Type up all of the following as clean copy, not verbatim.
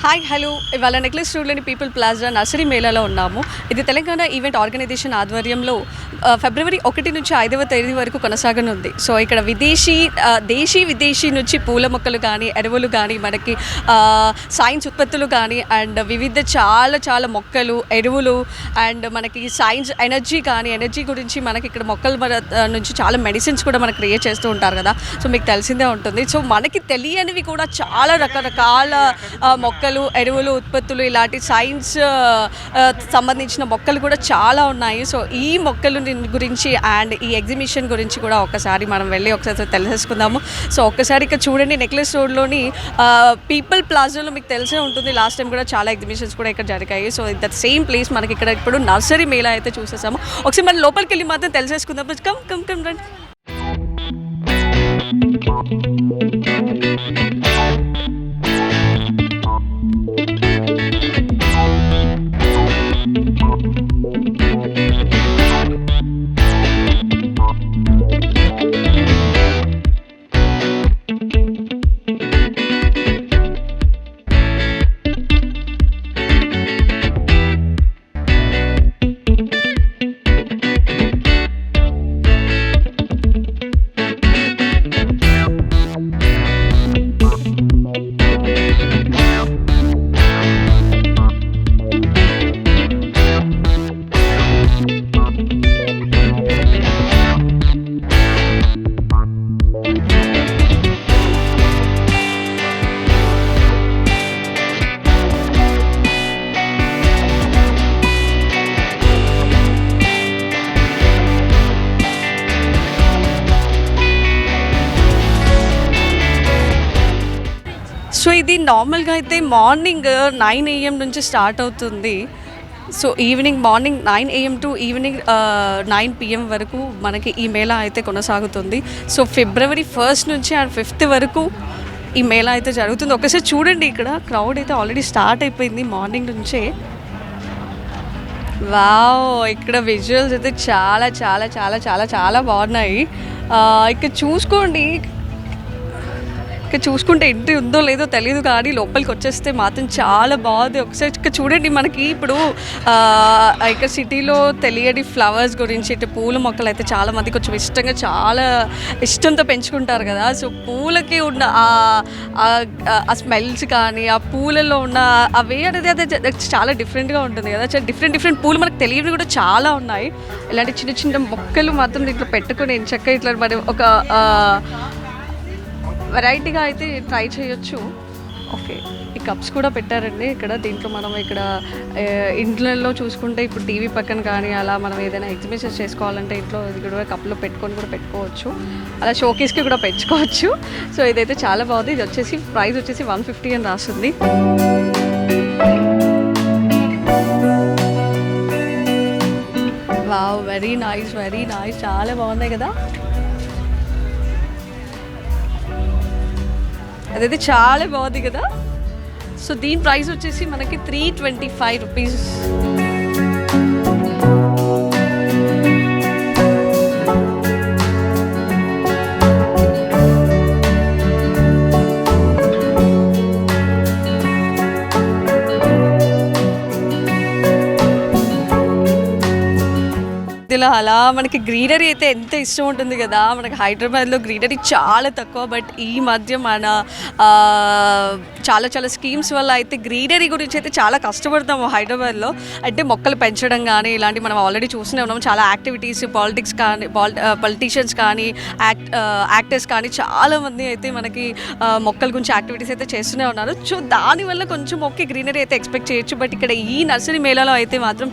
Hi hello ఇవాళ necklace రోడ్లోని people plaza nursery మేళాలో ఉన్నాము. ఇది తెలంగాణ ఈవెంట్ ఆర్గనైజేషన్ ఆధ్వర్యంలో ఫిబ్రవరి 1 నుంచి 5వ తేదీ వరకు కొనసాగనుంది. సో ఇక్కడ దేశీ విదేశీ నుంచి పూల మొక్కలు కానీ ఎరువులు కానీ మనకి సైన్స్ ఉత్పత్తులు కానీ అండ్ వివిధ చాలా మొక్కలు ఎరువులు అండ్ మనకి సైన్స్ ఎనర్జీ గురించి మనకి ఇక్కడ మొక్కల నుంచి చాలా మెడిసిన్స్ కూడా మనకు క్రియేట్ చేస్తూ ఉంటారు కదా. సో మీకు తెలిసిందే ఉంటుంది. సో మనకి తెలియనివి కూడా చాలా రకరకాల మొక్కలు ఎరువులు ఉత్పత్తులు ఇలాంటి సైన్స్ సంబంధించిన మొక్కలు కూడా చాలా ఉన్నాయి. సో ఈ మొక్కలు గురించి అండ్ ఈ ఎగ్జిబిషన్ గురించి కూడా ఒకసారి మనం వెళ్ళి ఒకసారి తెలిసేసుకుందాము. సో ఒక్కసారి ఇక్కడ చూడండి, నెక్లెస్ రోడ్లోని పీపుల్ ప్లాజాలో మీకు తెలిసే ఉంటుంది, లాస్ట్ టైం కూడా చాలా ఎగ్జిబిషన్స్ కూడా ఇక్కడ జరిగాయి. సో దట్ సేమ్ ప్లేస్ మనకి ఇక్కడ ఇప్పుడు నర్సరీ మేళా అయితే చూసేసాము. ఒకసారి మనం లోపలికి వెళ్ళి మాత్రం తెలిసేసుకుందాం. కమ్ రండి. సో ఇది నార్మల్గా అయితే మార్నింగ్ 9 AM నుంచి స్టార్ట్ అవుతుంది. So morning 9 AM to evening 9 PM వరకు మనకి ఈ మేళా అయితే కొనసాగుతుంది. సో ఫిబ్రవరి 1 నుంచి అండ్ 5 వరకు ఈ మేళా అయితే జరుగుతుంది. ఒకసారి చూడండి, ఇక్కడ క్రౌడ్ అయితే ఆల్రెడీ స్టార్ట్ అయిపోయింది మార్నింగ్ నుంచే. వావ్, ఇక్కడ విజువల్స్ అయితే చాలా బాగున్నాయి. ఇక్కడ చూసుకుంటే ఎంట్రీ ఉందో లేదో తెలియదు, కానీ లోపలికి వచ్చేస్తే మాత్రం చాలా బాగుంది. ఒకసారి ఇక్కడ చూడండి, మనకి ఇప్పుడు ఇక్కడ సిటీలో తెలియని ఫ్లవర్స్ గురించి ఇటు పూల మొక్కలు అయితే చాలామంది కొంచెం చాలా ఇష్టంతో పెంచుకుంటారు కదా. సో పూలకి ఉన్న ఆ స్మెల్స్ కానీ ఆ పూలలో ఉన్న అవే అనేది అదే చాలా డిఫరెంట్గా ఉంటుంది కదా. చాలా డిఫరెంట్ పూలు మనకు తెలియని కూడా చాలా ఉన్నాయి. ఇలాంటి చిన్న మొక్కలు మాత్రం దీంట్లో పెట్టుకొని చక్కగా ఇట్లా మరి ఒక వెరైటీగా అయితే ట్రై చేయొచ్చు. ఓకే, ఈ కప్స్ కూడా పెట్టారండి ఇక్కడ. దీంట్లో మనం ఇక్కడ ఇంట్లో చూసుకుంటే ఇప్పుడు టీవీ పక్కన కానీ అలా మనం ఏదైనా ఎగ్జిబిషన్స్ చేసుకోవాలంటే ఇంట్లో కూడా కప్లో పెట్టుకోవచ్చు, అలా షోకేస్కి కూడా పెంచుకోవచ్చు. సో ఇదైతే చాలా బాగుంది. ఇది వచ్చేసి ప్రైస్ వచ్చేసి 150 అని రాస్తుంది. వావ్, వెరీ నైస్ చాలా బాగున్నాయి కదా. అదైతే చాలా బాగుంది కదా. సో దీని ప్రైస్ వచ్చేసి మనకి 325 రూపీస్. ఇలా అలా మనకి గ్రీనరీ అయితే ఎంత ఇష్టం ఉంటుంది కదా. మనకి హైదరాబాద్లో గ్రీనరీ చాలా తక్కువ, బట్ ఈ మధ్య మన చాలా స్కీమ్స్ వల్ల అయితే గ్రీనరీ గురించి అయితే చాలా కష్టపడతాము హైదరాబాద్లో. అంటే మొక్కలు పెంచడం కానీ ఇలాంటి మనం ఆల్రెడీ చూస్తూనే ఉన్నాము. చాలా యాక్టివిటీస్ పొలిటీషియన్స్ కానీ యాక్టర్స్ కానీ చాలామంది అయితే మనకి మొక్కల గురించి యాక్టివిటీస్ అయితే చేస్తూనే ఉన్నారు. సో దానివల్ల కొంచెం ఓకే గ్రీనరీ అయితే ఎక్స్పెక్ట్ చేయొచ్చు. బట్ ఇక్కడ ఈ నర్సరీ మేళాలో అయితే మాత్రం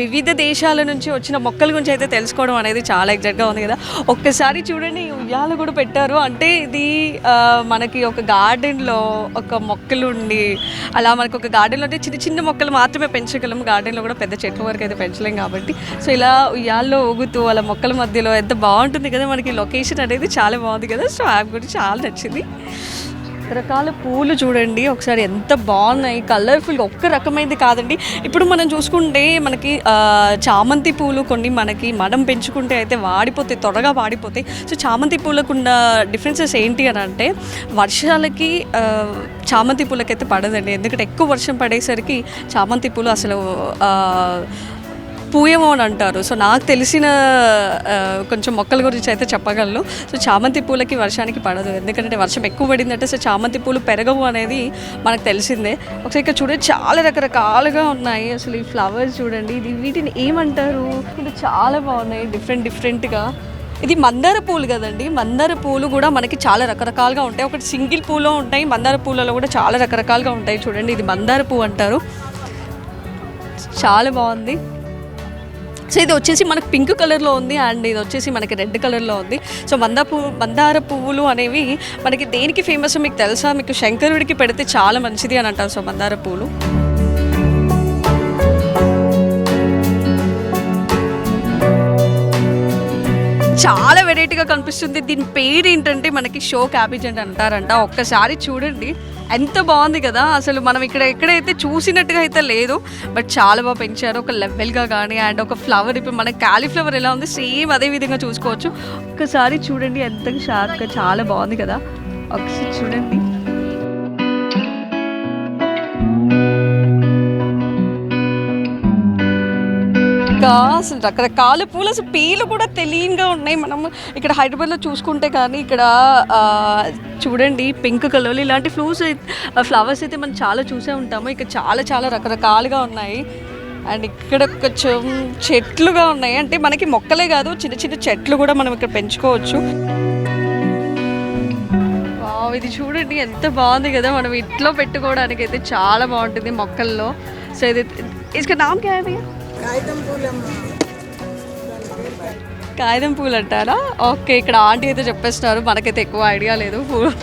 వివిధ దేశాల నుంచి వచ్చిన మొక్కల గురించి అయితే తెలుసుకోవడం అనేది చాలా ఎగ్జాక్ట్గా ఉంది కదా. ఒక్కసారి చూడండి, ఉయ్యాలు కూడా పెట్టారు. అంటే ఇది మనకి ఒక గార్డెన్లో ఒక మొక్కలు ఉండి అలా మనకు ఒక గార్డెన్లో అంటే చిన్న మొక్కలు మాత్రమే పెంచగలము. గార్డెన్లో కూడా పెద్ద చెట్ల వరకు అయితే పెంచలేం కాబట్టి. సో ఇలా ఉయ్యాల్లో ఊగుతూ అలా మొక్కల మధ్యలో ఎంత బాగుంటుంది కదా. మనకి లొకేషన్ అనేది చాలా బాగుంది కదా. సో యాప్ గురించి చాలా నచ్చింది. రకరకాల పూలు చూడండి ఒకసారి ఎంత బాగున్నాయి, కలర్ఫుల్గా. ఒక్క రకమైనది కాదండి. ఇప్పుడు మనం చూసుకుంటే మనకి చామంతి పూలు కొన్ని మనకి మనం పెంచుకుంటే అయితే వాడిపోతాయి, త్వరగా వాడిపోతాయి. సో చామంతి పూలకున్న డిఫరెన్సెస్ ఏంటి అని అంటే, వర్షాలకి చామంతి పూలకైతే పడదండి. ఎందుకంటే ఎక్కువ వర్షం పడేసరికి చామంతి పూలు అసలు పూయమో అని అంటారు. సో నాకు తెలిసిన కొంచెం మొక్కల గురించి అయితే చెప్పగలను. సో చామంతి పూలకి వర్షానికి పడదు, ఎందుకంటే వర్షం ఎక్కువ పడిందంటే సో చామంతి పూలు పెరగవు అనేది మనకు తెలిసిందే. ఒకసారి ఇక్కడ చూడండి చాలా రకరకాలుగా ఉన్నాయి. అసలు ఈ ఫ్లవర్స్ చూడండి, వీటిని ఏమంటారు, ఇది చాలా బాగున్నాయి డిఫరెంట్గా. ఇది మందార పూలు కదండి. మందార పూలు కూడా మనకి చాలా రకరకాలుగా ఉంటాయి. ఒకటి సింగిల్ పూలో ఉంటాయి, మందార పూలలో కూడా చాలా రకరకాలుగా ఉంటాయి. చూడండి ఇది మందార పువ్వు అంటారు, చాలా బాగుంది. సో ఇది వచ్చేసి మనకు పింక్ కలర్లో ఉంది అండ్ ఇది వచ్చేసి మనకి రెడ్ కలర్లో ఉంది. సో మందార పువ్వులు అనేవి మనకి దేనికి ఫేమస్ మీకు తెలుసా? మీకు శంకరుడికి పెడితే చాలా మంచిది అని అంటారు. సో మందార పువ్వులు చాలా వెరైటీగా కనిపిస్తుంది. దీని పేరు ఏంటంటే మనకి షో క్యాబేజ్ అని అంటారంట. ఒక్కసారి చూడండి ఎంత బాగుంది కదా. అసలు మనం ఎక్కడైతే చూసినట్టుగా అయితే లేదు, బట్ చాలా బాగా పెంచారు ఒక లెవెల్గా కానీ. అండ్ ఒక ఫ్లవర్ ఇప్పుడు మనకి కాలీఫ్లవర్ ఎలా ఉంది సేమ్ అదే విధంగా చూసుకోవచ్చు. ఒక్కసారి చూడండి ఎంత షార్ప్గా, చాలా బాగుంది కదా. ఒకసారి చూడండి అసలు రకరకాల పూలు, అసలు పేర్లు కూడా తెలియగా ఉన్నాయి. మనం ఇక్కడ హైదరాబాద్లో చూసుకుంటే కానీ ఇక్కడ చూడండి పింక్ కలర్ ఇలాంటి ఫ్లవర్స్ అయితే మనం చాలా చూసే ఉంటాము. ఇక్కడ చాలా రకరకాలుగా ఉన్నాయి. అండ్ ఇక్కడ కొంచెం చెట్లుగా ఉన్నాయి, అంటే మనకి మొక్కలే కాదు చిన్న చెట్లు కూడా మనం ఇక్కడ పెంచుకోవచ్చు. ఇది చూడండి ఎంత బాగుంది కదా. మనం ఇంట్లో పెట్టుకోవడానికి అయితే చాలా బాగుంటుంది మొక్కల్లో. సో ఇది ఇసుక నామ్ క్యా హై భయ్యా? కాగితం పూలు అంటారా? ఓకే, ఇక్కడ ఆంటీ అయితే చెప్పేస్తున్నారు, మనకైతే ఎక్కువ ఐడియా లేదు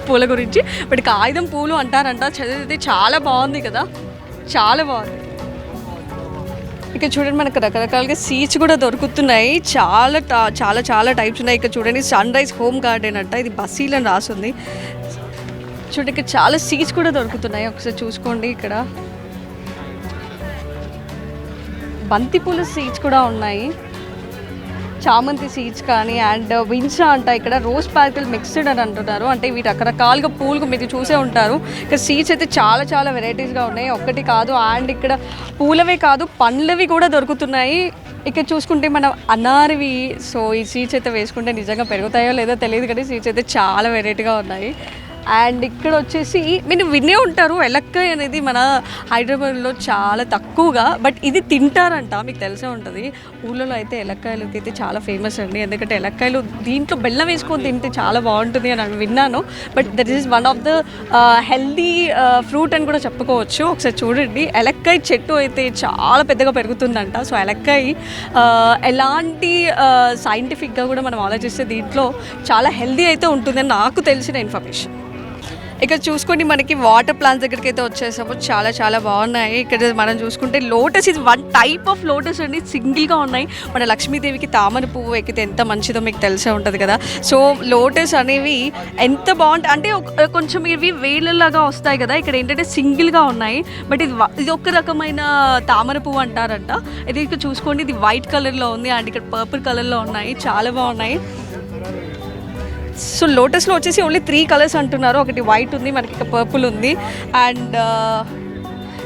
పూల గురించి. బట్ కాగితం పూలు అంటారంట. చదివితే చాలా బాగుంది కదా, చాలా బాగుంది. ఇక్కడ చూడండి మనకు రకరకాలుగా సీడ్స్ కూడా దొరుకుతున్నాయి. చాలా టైప్స్ ఉన్నాయి. ఇక్కడ చూడండి సన్ రైజ్ హోమ్ గార్డెన్ అంట, ఇది బసీల్ అని రాస్తుంది. చూడండి ఇక్కడ చాలా సీడ్స్ కూడా దొరుకుతున్నాయి, ఒకసారి చూసుకోండి. ఇక్కడ బంతిపూల సీడ్స్ కూడా ఉన్నాయి, చామంతి సీడ్స్ కానీ. అండ్ విన్సా అంట, ఇక్కడ రోజ్ ప్యాకిల్ మిక్స్డ్ అని అంటున్నారు. అంటే ఇవి రకరకాలుగా పూలు మీరు చూసే ఉంటారు. ఇక్కడ సీడ్స్ అయితే చాలా వెరైటీస్గా ఉన్నాయి, ఒక్కటి కాదు. అండ్ ఇక్కడ పూలవే కాదు పండ్లవి కూడా దొరుకుతున్నాయి. ఇక్కడ చూసుకుంటే మనం అనార్వి. సో ఈ సీడ్స్ అయితే వేసుకుంటే నిజంగా పెరుగుతాయో లేదో తెలియదు, కానీ సీడ్స్ అయితే చాలా వెరైటీగా ఉన్నాయి. అండ్ ఇక్కడ వచ్చేసి మీరు వినే ఉంటారు, ఎలక్కాయ అనేది మన హైదరాబాద్లో చాలా తక్కువగా, బట్ ఇది తింటారంట, మీకు తెలిసే ఉంటుంది. ఊళ్ళలో అయితే ఎలక్కాయలకి అయితే చాలా ఫేమస్ అండి, ఎందుకంటే ఎలక్కాయలు దీంట్లో బెల్లం వేసుకొని తింటే చాలా బాగుంటుంది అని విన్నాను. But that is one of the healthy fruit అని కూడా చెప్పుకోవచ్చు. ఒకసారి చూడండి, ఎలక్కాయ చెట్టు అయితే చాలా పెద్దగా పెరుగుతుందంట. సో ఎలక్కాయ ఎలాంటి సైంటిఫిక్గా కూడా మనం ఆలోచిస్తే దీంట్లో చాలా హెల్దీ అయితే ఉంటుందని నాకు తెలిసిన ఇన్ఫర్మేషన్. ఇక్కడ చూసుకోండి మనకి వాటర్ ప్లాంట్స్ దగ్గరికి అయితే వచ్చేసాము, చాలా బాగున్నాయి. ఇక్కడ మనం చూసుకుంటే లోటస్, ఇది వన్ టైప్ ఆఫ్ లోటస్ అండి, సింగిల్గా ఉన్నాయి. మన లక్ష్మీదేవికి తామర పువ్వు ఎక్కితే ఎంత మంచిదో మీకు తెలిసే ఉంటుంది కదా. సో లోటస్ అనేవి ఎంత బాగుంటాయి అంటే కొంచెం ఇవి వేలలాగా వస్తాయి కదా, ఇక్కడ ఏంటంటే సింగిల్గా ఉన్నాయి. బట్ ఇది ఒక రకమైన తామర పువ్వు అంటారంట. ఇది ఇక్కడ చూసుకోండి, ఇది వైట్ కలర్లో ఉంది అండ్ ఇక్కడ పర్పుల్ కలర్లో ఉన్నాయి, చాలా బాగున్నాయి. సో లోటస్లో వచ్చేసి ఓన్లీ 3 కలర్స్ అంటున్నారు. ఒకటి వైట్ ఉంది, మనకి ఇక్కడ పర్పుల్ ఉంది అండ్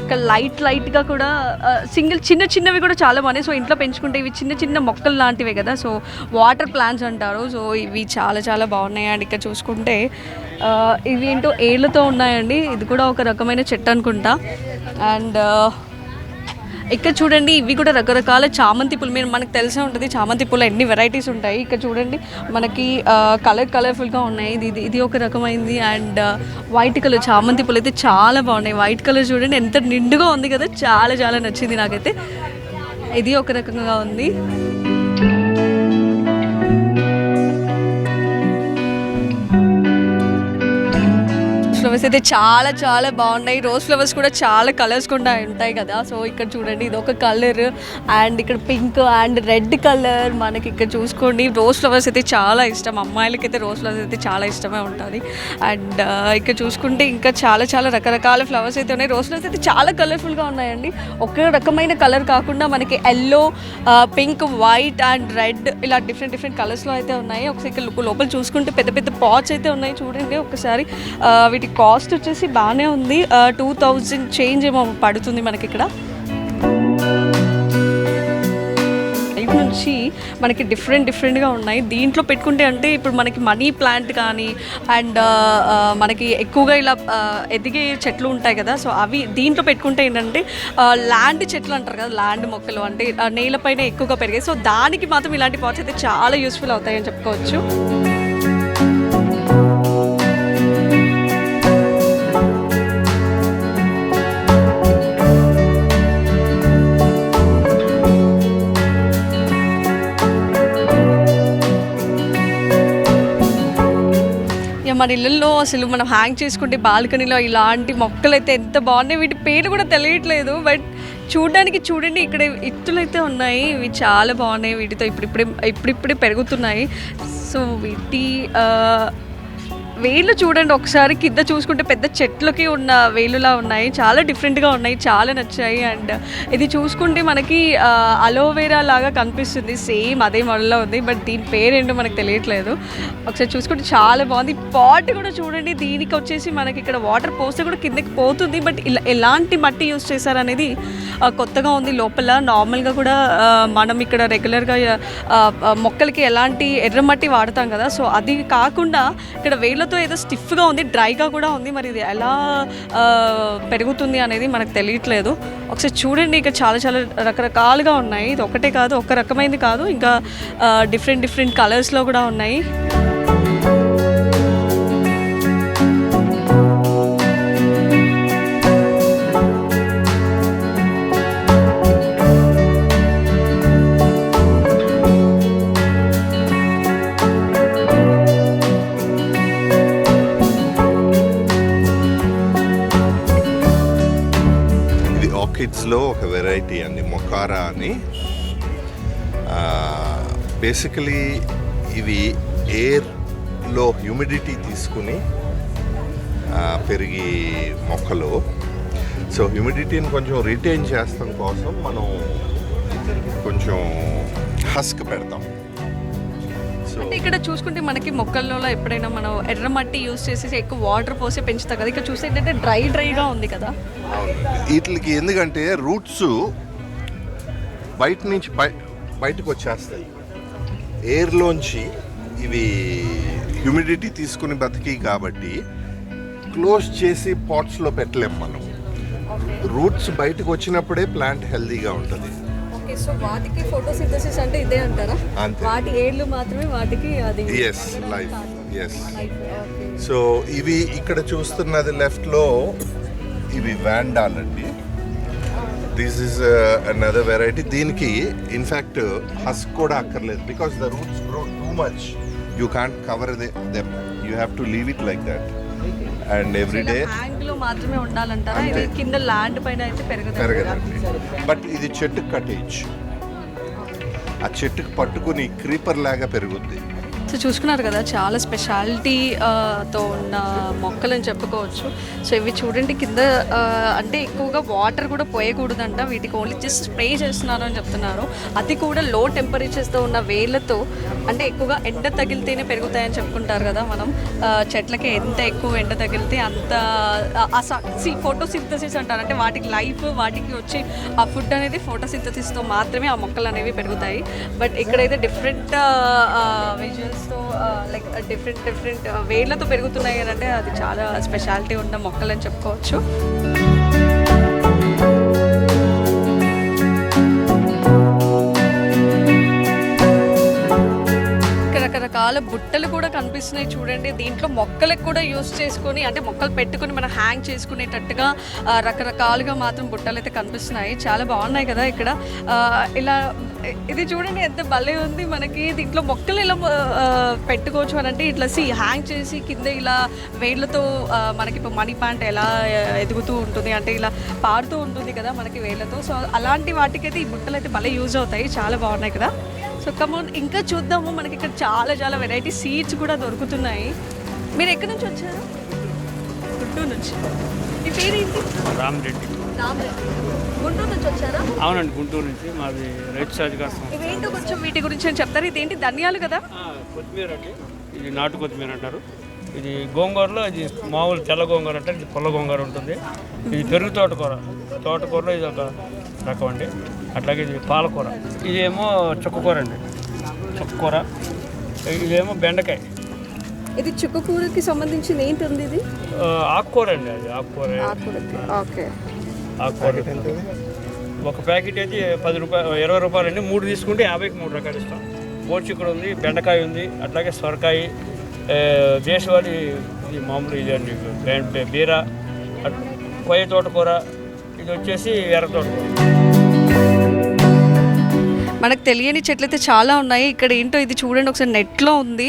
ఇక్కడ లైట్గా కూడా సింగిల్ చిన్నవి కూడా చాలా బాగున్నాయి. సో ఇంట్లో పెంచుకుంటే ఇవి చిన్న మొక్కలు లాంటివే కదా, సో వాటర్ ప్లాంట్స్ అంటారు. సో ఇవి చాలా బాగున్నాయి. అండ్ ఇక్కడ చూసుకుంటే ఇవి ఏంటో ఏళ్ళతో ఉన్నాయండి, ఇది కూడా ఒక రకమైన చెట్టు అనుకుంటా. అండ్ ఇక్కడ చూడండి ఇవి కూడా రకరకాల చామంతి పూలు, మనకు తెలిసే ఉంటుంది చామంతి పూలు ఎన్ని వెరైటీస్ ఉంటాయి. ఇక్కడ చూడండి మనకి కలర్ఫుల్గా ఉన్నాయి, ఇది ఒక రకమైంది. అండ్ వైట్ కలర్ చామంతి పూలు అయితే చాలా బాగున్నాయి. వైట్ కలర్ చూడండి ఎంత నిండుగా ఉంది కదా, చాలా నచ్చింది నాకైతే. ఇది ఒక రకంగా ఉంది. ఫ్లవర్స్ అయితే చాలా చాలా బాగున్నాయి. రోజ్ ఫ్లవర్స్ కూడా చాలా కలర్స్ కూడా ఉంటాయి కదా. సో ఇక్కడ చూడండి ఇది ఒక కలర్ అండ్ ఇక్కడ పింక్ అండ్ రెడ్ కలర్. మనకి ఇక్కడ చూసుకోండి రోజ్ ఫ్లవర్స్ అయితే చాలా ఇష్టం, అమ్మాయిలకి అయితే రోజ్ ఫ్లవర్స్ అయితే చాలా ఇష్టమే ఉంటుంది. అండ్ ఇక్కడ చూసుకుంటే ఇంకా చాలా చాలా రకరకాల ఫ్లవర్స్ అయితే ఉన్నాయి. రోజ్ ఫ్లవర్స్ అయితే చాలా కలర్ఫుల్గా ఉన్నాయండి. ఒక రకమైన కలర్ కాకుండా మనకి yellow, pink, white and red ఇలా డిఫరెంట్ కలర్స్లో అయితే ఉన్నాయి. ఒకసారి ఇక్కడ లోపల చూసుకుంటే పెద్ద పెద్ద పాట్స్ అయితే ఉన్నాయి చూడండి ఒకసారి. వీటి కాస్ట్ వచ్చేసి బాగానే ఉంది, 2000 చేంజ్ ఏమో పడుతుంది మనకి ఇక్కడ. నుంచి మనకి డిఫరెంట్గా ఉన్నాయి. దీంట్లో పెట్టుకుంటే అంటే ఇప్పుడు మనకి మనీ ప్లాంట్ కానీ అండ్ మనకి ఎక్కువగా ఇలా ఎదిగే చెట్లు ఉంటాయి కదా. సో అవి దీంట్లో పెట్టుకుంటే ఏంటంటే ల్యాండ్ చెట్లు అంటారు కదా, ల్యాండ్ మొక్కలు అంటే నేలపైన ఎక్కువగా పెరిగాయి. సో దానికి మాత్రం ఇలాంటి పాట్స్ అయితే చాలా యూస్ఫుల్ అవుతాయని చెప్పుకోవచ్చు. మన ఇళ్ళల్లో అసలు మనం హ్యాంగ్ చేసుకుంటే బాల్కనీలో ఇలాంటి మొక్కలు అయితే ఎంత బాగున్నాయి. వీటి పేరు కూడా తెలియట్లేదు, బట్ చూడండి ఇక్కడ ఇత్తులు అయితే ఉన్నాయి. ఇవి చాలా బాగున్నాయి. వీటితో ఇప్పుడిప్పుడే పెరుగుతున్నాయి. సో వీటి వేళ్ళు చూడండి ఒకసారి, కింద చూసుకుంటే పెద్ద చెట్లకి ఉన్న వేలులా ఉన్నాయి. చాలా డిఫరెంట్గా ఉన్నాయి, చాలా నచ్చాయి. అండ్ ఇది చూసుకుంటే మనకి అలోవెరా లాగా కనిపిస్తుంది, సేమ్ అదే మోడల్లో ఉంది, బట్ దీని పేరేంటో మనకు తెలియట్లేదు. ఒకసారి చూసుకుంటే చాలా బాగుంది. పాట్ కూడా చూడండి, దీనికి వచ్చేసి మనకి ఇక్కడ వాటర్ పోస్తే కూడా కిందకి పోతుంది, బట్ ఇలా ఎలాంటి మట్టి యూస్ చేశారనేది కొత్తగా ఉంది. లోపల నార్మల్గా కూడా మనం ఇక్కడ రెగ్యులర్గా మొక్కలకి ఎలాంటి ఎర్రమట్టి వాడతాం కదా, సో అది కాకుండా ఇక్కడ వేళ్ళతో ఏదో స్టిఫ్గా ఉంది, డ్రైగా కూడా ఉంది. మరి ఇది ఎలా పెరుగుతుంది అనేది మనకు తెలియట్లేదు. ఒకసారి చూడండి, ఇక్కడ చాలా చాలా రకరకాలుగా ఉన్నాయి. ఇది ఒకటే కాదు, ఒక రకమైనది కాదు, ఇంకా డిఫరెంట్ కలర్స్లో కూడా ఉన్నాయి. ఆర్కిడ్స్లో ఒక వెరైటీ అండి, మొకారా అని. బేసికలీ ఇవి ఎయిర్లో హ్యూమిడిటీ తీసుకుని పెరిగి మొక్కలు. సో హ్యూమిడిటీని కొంచెం రిటైన్ చేస్తాం కోసం మనం కొంచెం హస్క్ పెడతాం. అంటే ఇక్కడ చూసుకుంటే మనకి మొక్కల్లో ఎప్పుడైనా మనం ఎర్రమట్టి యూస్ చేసి ఎక్కువ వాటర్ పోసి పెంచుతాం కదా, ఇక్కడ చూస్తే ఏంటంటే డ్రైగా ఉంది కదా. వీటికి ఎందుకంటే రూట్స్ బయట నుంచి బయటకు వచ్చేస్తాయి, ఎయిర్లోంచి ఇవి హ్యూమిడిటీ తీసుకుని బతికి కాబట్టి క్లోజ్ చేసి పాట్స్లో పెట్టలేము మనం. రూట్స్ బయటకు వచ్చినప్పుడే ప్లాంట్ హెల్దీగా ఉంటుంది. సో వాటికి ఫోటోసింథసిస్ అంటే ఇదే అంటారా? వాటి ఏర్లు మాత్రమే వాటికి అది లైఫ్. సో ఇవి ఇక్కడ చూస్తున్నది లెఫ్ట్లో ఇవి వ్యాండాల్ అండి. This is another variety. దీనికి ఇన్ఫ్యాక్ట్ హస్క్ కూడా అక్కర్లేదు, because the roots grow too much. You can't cover them, you have to leave it like that. And everyday హ్యాంగ్లో మాత్రమే ఉండాలంటారా? ఇది కింద ల్యాండ్ పైన అయితే పెరగదండి. బట్ ఇది చెట్టుకు కట్టేయచ్చు, ఆ చెట్టుకు పట్టుకుని క్రీపర్ లాగా పెరుగుద్ది. సో చూసుకున్నారు కదా, చాలా స్పెషాలిటీతో ఉన్న మొక్కలని చెప్పుకోవచ్చు. సో ఇవి చూడండి కింద అంటే ఎక్కువగా వాటర్ కూడా పోయకూడదంట, వీటికి ఓన్లీ జస్ట్ స్ప్రే చేస్తున్నారు అని చెప్తున్నారు. అది కూడా లో టెంపరేచర్స్తో ఉన్న వేళ్ళతో, అంటే ఎక్కువగా ఎండ తగిలితేనే పెరుగుతాయని చెప్పుకుంటారు కదా మనం. చెట్లకి ఎంత ఎక్కువ ఎండ తగిలితే అంత ఫోటోసింథసిస్ అంటారు, అంటే వాటికి లైఫ్, వాటికి వచ్చి ఆ ఫుడ్ అనేది ఫోటోసింథసిస్తో మాత్రమే ఆ మొక్కలు అనేవి పెరుగుతాయి. బట్ ఇక్కడైతే డిఫరెంట్ విజువల్స్తో లైక్ డిఫరెంట్ వేళ్ళతో పెరుగుతున్నాయి అని అంటే అది చాలా స్పెషాలిటీ ఉన్న మొక్కలని చెప్పుకోవచ్చు. రకరకాల చాలా బుట్టలు కూడా కనిపిస్తున్నాయి చూడండి. దీంట్లో మొక్కలకు కూడా యూస్ చేసుకొని అంటే మొక్కలు పెట్టుకొని మనం హ్యాంగ్ చేసుకునేటట్టుగా రకరకాలుగా మాత్రం బుట్టలు అయితే కనిపిస్తున్నాయి. చాలా బాగున్నాయి కదా ఇక్కడ. ఇలా ఇది చూడండి ఎంత భలే ఉంది. మనకి దీంట్లో మొక్కలు ఇలా పెట్టుకోవచ్చు అని అంటే ఇట్లా హ్యాంగ్ చేసి కింద ఇలా వేళ్ళతో మనకి ఇప్పుడు మనీ ప్లాంట్ ఎలా ఎదుగుతూ ఉంటుంది అంటే ఇలా పారుతూ ఉంటుంది కదా మనకి వేళ్ళతో. సో అలాంటి వాటికైతే ఈ బుట్టలు అయితే భలే యూజ్ అవుతాయి. చాలా బాగున్నాయి కదా. సో కమోన్ ఇంకా చూద్దాము. మనకి ఇక్కడ చాలా చాలా వెరైటీ సీడ్స్ కూడా దొరుకుతున్నాయి. మీరు ఎక్కడి నుంచి వచ్చారు? గుంటూరు నుంచి. మీ పేరేంటి? రామరెడ్డి. రామరెడ్డి. గుంటూరు నుంచి వచ్చారా? అవునండి, గుంటూరు నుంచి. మాది రైతు సహకారం. ఇవేంటో కొంచెం వీటి గురించి అని చెప్తారు. ఇదేంటి ధనియాలు కదా? కొత్తిమీర అండి, ఇది నాటు కొత్తిమీర అంటారు. ఇది గోంగూరలో ఇది మామూలు తెల్ల గోంగూర అంటే ఇది పుల్ల గోంగూర ఉంటుంది. ఇది పెరుగు తోటకూరలో ఇది ఒక రకం అండి. అట్లాగే ఇది పాలకూర, ఇదేమో చుక్కకూర అండి, చుక్కకూర. ఇదేమో బెండకాయ. ఇది చుక్కకూరకి సంబంధించింది ఏంటి ఉంది? ఇది ఆకుకూర అండి, అది ఆకుకూర. ఓకే, ఆకుకూర ఒక ప్యాకెట్ అయితే 10 రూపాయలు 20 రూపాయలు అండి. 3 తీసుకుంటే 50కి 3 రకాలు ఇస్తాం. బోచిక్కుడు ఉంది, బెండకాయ ఉంది, అట్లాగే సొరకాయ, దేశవాళీ ఇది మామూలు ఇది అండి, బీర, కొయ్య తోటకూర, ఇది వచ్చేసి ఎర్ర తోటకూర. మనకు తెలియని చెట్లు అయితే చాలా ఉన్నాయి. ఇక్కడ ఏంటో ఇది చూడండి ఒకసారి, నెట్లో ఉంది,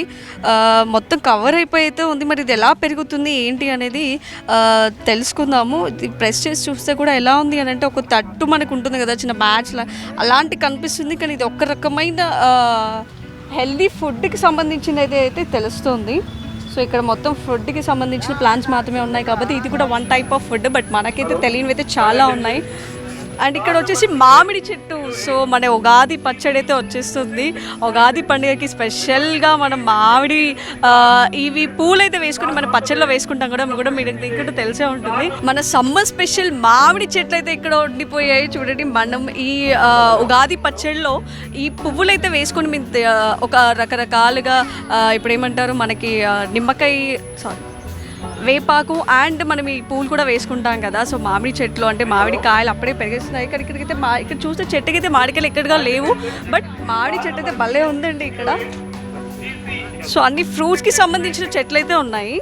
మొత్తం కవర్ అయిపోయి అయితే ఉంది. మరి ఇది ఎలా పెరుగుతుంది ఏంటి అనేది తెలుసుకుందాము. ఇది ప్రెస్ చేసి చూస్తే కూడా ఎలా ఉంది అని అంటే ఒక తట్టు మనకు ఉంటుంది కదా చిన్న బ్యాచ్లా, అలాంటి కనిపిస్తుంది. కానీ ఇది ఒక రకమైన హెల్దీ ఫుడ్కి సంబంధించినది అయితే తెలుస్తుంది. సో ఇక్కడ మొత్తం ఫుడ్కి సంబంధించిన ప్లాంట్స్ మాత్రమే ఉన్నాయి కాబట్టి ఇది కూడా one type of food. But మనకైతే తెలియనివి అయితే చాలా ఉన్నాయి. అండ్ ఇక్కడ వచ్చేసి మామిడి చెట్టు. సో మన ఉగాది పచ్చడి అయితే వచ్చేస్తుంది. ఉగాది పండుగకి స్పెషల్గా మనం మామిడి ఇవి పూలు అయితే వేసుకుని మన పచ్చడిలో వేసుకుంటాం కూడా మీకు ఇక్కడ తెలిసే ఉంటుంది. మన సమ్మర్ స్పెషల్ మామిడి చెట్లు అయితే ఇక్కడ ఉండిపోయాయి చూడండి. మనం ఈ ఉగాది పచ్చడిలో ఈ పువ్వులు అయితే వేసుకొని ఒక రకరకాలుగా ఇప్పుడు ఏమంటారు మనకి వేపాకు అండ్ మనం ఈ పూలు కూడా వేసుకుంటాం కదా. సో మామిడి చెట్లు అంటే మామిడి కాయలు అప్పుడే పెరిగేస్తున్నాయి. ఇక్కడికైతే ఇక్కడ చూస్తే చెట్టుకైతే మామిడికాయలు ఎక్కడగా లేవు, బట్ మామిడి చెట్టు అయితే భలే ఉందండి ఇక్కడ. సో అన్ని ఫ్రూట్స్కి సంబంధించిన చెట్లు అయితే ఉన్నాయి.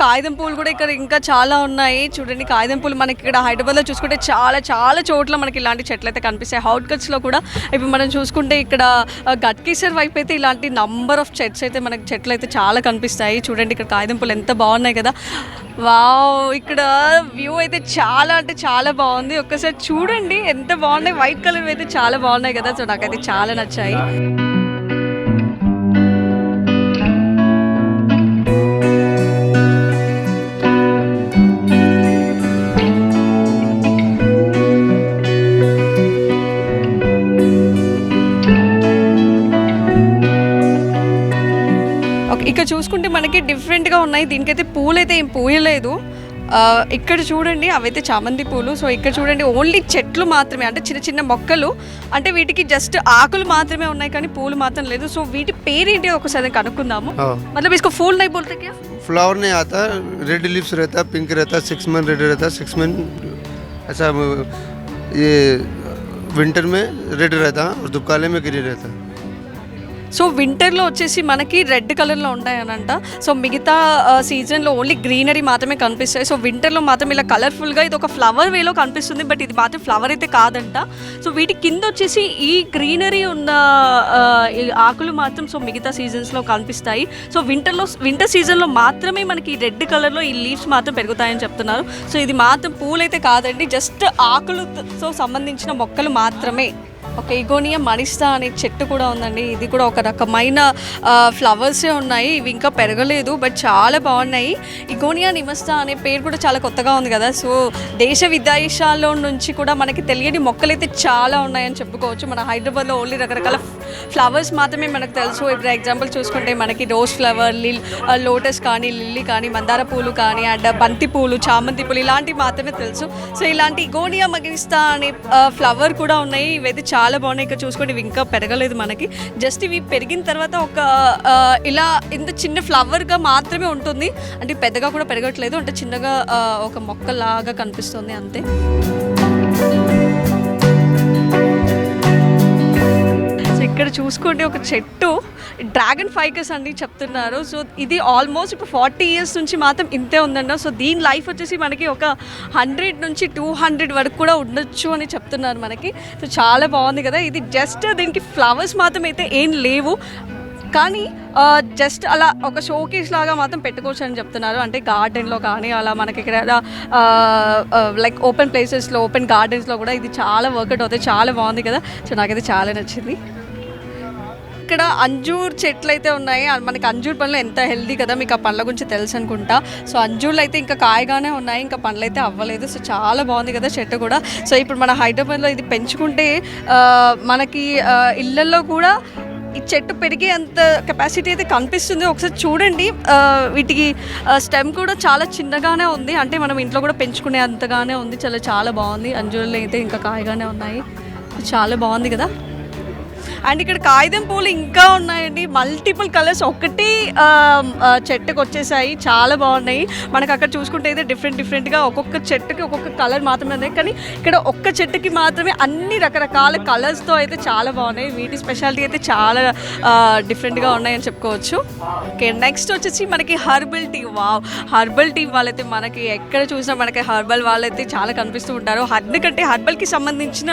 కాగితం పూలు కూడా ఇక్కడ ఇంకా చాలా ఉన్నాయి చూడండి. కాగితం పూలు మనకి ఇక్కడ హైదరాబాద్లో చూసుకుంటే చాలా చాలా చోట్ల మనకి ఇలాంటి చెట్లు అయితే కనిపిస్తాయి. అవుట్కట్స్లో కూడా ఇప్పుడు మనం చూసుకుంటే ఇక్కడ గట్కేసర్ వైపు అయితే ఇలాంటి నంబర్ ఆఫ్ చెట్లు అయితే చాలా కనిపిస్తాయి చూడండి. ఇక్కడ కాగితం పూలు ఎంత బాగున్నాయి కదా. వావ్, ఇక్కడ వ్యూ అయితే చాలా అంటే చాలా బాగుంది. ఒక్కసారి చూడండి ఎంత బాగున్నాయి. వైట్ కలర్ అయితే చాలా బాగున్నాయి కదా. సో నాకైతే చాలా నచ్చాయి. ఇక్కడ చూసుకుంటే మనకి డిఫరెంట్గా ఉన్నాయి. దీనికైతే పూలు అయితే ఏం పూయలేదు. ఇక్కడ చూడండి అవైతే చామంతి పూలు. సో ఇక్కడ చూడండి ఓన్లీ చెట్లు మాత్రమే, అంటే చిన్న చిన్న మొక్కలు, అంటే వీటికి జస్ట్ ఆకులు మాత్రమే ఉన్నాయి కానీ పూలు మాత్రం లేదు. సో వీటి పేరేంటి ఒకసారి కనుక్కుందాము. मतलब इसको फूल नहीं बोलते क्या? फ्लावर नहीं आता, रेड लीव्स रहता, पिंक रहता, 6 मंथ रेड रहता, 6 मंथ ऐसा ये विंटर में रेड रहता और दुकाले में ग्रीन रहता. సో వింటర్లో వచ్చేసి మనకి రెడ్ కలర్లో ఉంటాయనంట. సో మిగతా సీజన్లో ఓన్లీ గ్రీనరీ మాత్రమే కనిపిస్తాయి. సో వింటర్లో మాత్రం ఇలా కలర్ఫుల్గా ఇది ఒక ఫ్లవర్ వేలో కనిపిస్తుంది, బట్ ఇది మాత్రం ఫ్లవర్ అయితే కాదంట. సో వీటి కింద వచ్చేసి ఈ గ్రీనరీ ఉన్న ఆకులు మాత్రం సో మిగతా సీజన్స్లో కనిపిస్తాయి. సో వింటర్ సీజన్లో మాత్రమే మనకి ఈ రెడ్ కలర్లో ఈ లీవ్స్ మాత్రం పెరుగుతాయని చెప్తున్నారు. సో ఇది మాత్రం పూలైతే కాదండి, జస్ట్ ఆకులతో సంబంధించిన మొక్కలు మాత్రమే. ఒక ఇగోనియా మనిస్తా అనే చెట్టు కూడా ఉందండి. ఇది కూడా ఒక రకమైన ఫ్లవర్సే ఉన్నాయి, ఇవి ఇంకా పెరగలేదు, బట్ చాలా బాగున్నాయి. ఇగోనియా నిమస్తా అనే పేరు కూడా చాలా కొత్తగా ఉంది కదా. సో దేశ విదేశాల్లో నుంచి కూడా మనకి తెలియని మొక్కలు అయితే చాలా ఉన్నాయని చెప్పుకోవచ్చు. మన హైదరాబాద్లో ఓన్లీ రకరకాల ఫ్లవర్స్ మాత్రమే మనకు తెలుసు. ఇప్పుడు ఎగ్జాంపుల్ చూసుకుంటే మనకి రోజ్ ఫ్లవర్, లోటస్ కానీ, లిల్లీ కానీ, మందార పూలు కానీ, అండ్ బంతి పూలు, చామంతి పూలు ఇలాంటివి మాత్రమే తెలుసు. సో ఇలాంటి గోనియా మగిరిస్తా అనే ఫ్లవర్ కూడా ఉన్నాయి. ఇవైతే చాలా బాగున్నాయి. ఇక్కడ చూసుకోండి ఇవి ఇంకా పెరగలేదు మనకి. జస్ట్ ఇవి పెరిగిన తర్వాత ఒక ఇలా ఇంత చిన్న ఫ్లవర్గా మాత్రమే ఉంటుంది. అంటే పెద్దగా కూడా పెరగట్లేదు, అంటే చిన్నగా ఒక మొక్కలాగా కనిపిస్తుంది అంతే. సో ఇక్కడ చూసుకోండి ఒక చెట్టు డ్రాగన్ ఫైకస్ అని చెప్తున్నారు. సో ఇది ఆల్మోస్ట్ ఇప్పుడు 40 years నుంచి మాత్రం ఇంతే ఉందన్న. సో దీని లైఫ్ వచ్చేసి మనకి ఒక 100 నుంచి 200 వరకు కూడా ఉండొచ్చు అని చెప్తున్నారు మనకి. సో చాలా బాగుంది కదా. ఇది జస్ట్ దీనికి ఫ్లవర్స్ మాత్రం అయితే ఏం లేవు, కానీ జస్ట్ అలా ఒక షోకేస్ లాగా మాత్రం పెట్టుకోవచ్చు అని చెప్తున్నారు. అంటే గార్డెన్లో కానీ అలా మనకి ఇక్కడ లైక్ ఓపెన్ ప్లేసెస్లో, ఓపెన్ గార్డెన్స్లో కూడా ఇది చాలా వర్కౌట్ అవుతాయి. చాలా బాగుంది కదా. సో నాకైతే చాలా నచ్చింది. ఇక్కడ అంజూర్ చెట్లు అయితే ఉన్నాయి. మనకి అంజూర్ పండ్లు ఎంత హెల్దీ కదా, మీకు ఆ పండ్ల గురించి తెలుసు అనుకుంటా. సో అంజూర్లు అయితే ఇంకా కాయగానే ఉన్నాయి, ఇంకా పండ్లు అయితే అవ్వలేదు. సో చాలా బాగుంది కదా చెట్టు కూడా. సో ఇప్పుడు మన హైదరాబాద్లో ఇది పెంచుకుంటే మనకి ఇళ్ళల్లో కూడా ఈ చెట్టు పెరిగే అంత కెపాసిటీ అయితే కనిపిస్తుంది. ఒకసారి చూడండి, వీటికి స్టెమ్ కూడా చాలా చిన్నగానే ఉంది, అంటే మనం ఇంట్లో కూడా పెంచుకునే అంతగానే ఉంది. చాలా బాగుంది. అంజూర్లు అయితే ఇంకా కాయగానే ఉన్నాయి. చాలా బాగుంది కదా. అండ్ ఇక్కడ కాగితం పూలు ఇంకా ఉన్నాయండి, మల్టిపుల్ కలర్స్ ఒకటి చెట్టుకు వచ్చేసాయి. చాలా బాగున్నాయి. మనకు అక్కడ చూసుకుంటే అయితే డిఫరెంట్గా ఒక్కొక్క చెట్టుకి ఒక్కొక్క కలర్ మాత్రమే ఉన్నాయి, కానీ ఇక్కడ ఒక్క చెట్టుకి మాత్రమే అన్ని రకరకాల కలర్స్తో అయితే చాలా బాగున్నాయి. వీటి స్పెషాలిటీ అయితే చాలా డిఫరెంట్గా ఉన్నాయని చెప్పుకోవచ్చు. ఓకే, నెక్స్ట్ వచ్చేసి మనకి herbal tea. Wow, herbal tea వాళ్ళైతే మనకి ఎక్కడ చూసినా మనకి హర్బల్ వాళ్ళైతే చాలా కనిపిస్తూ ఉంటారు. ఎందుకంటే హర్బల్కి సంబంధించిన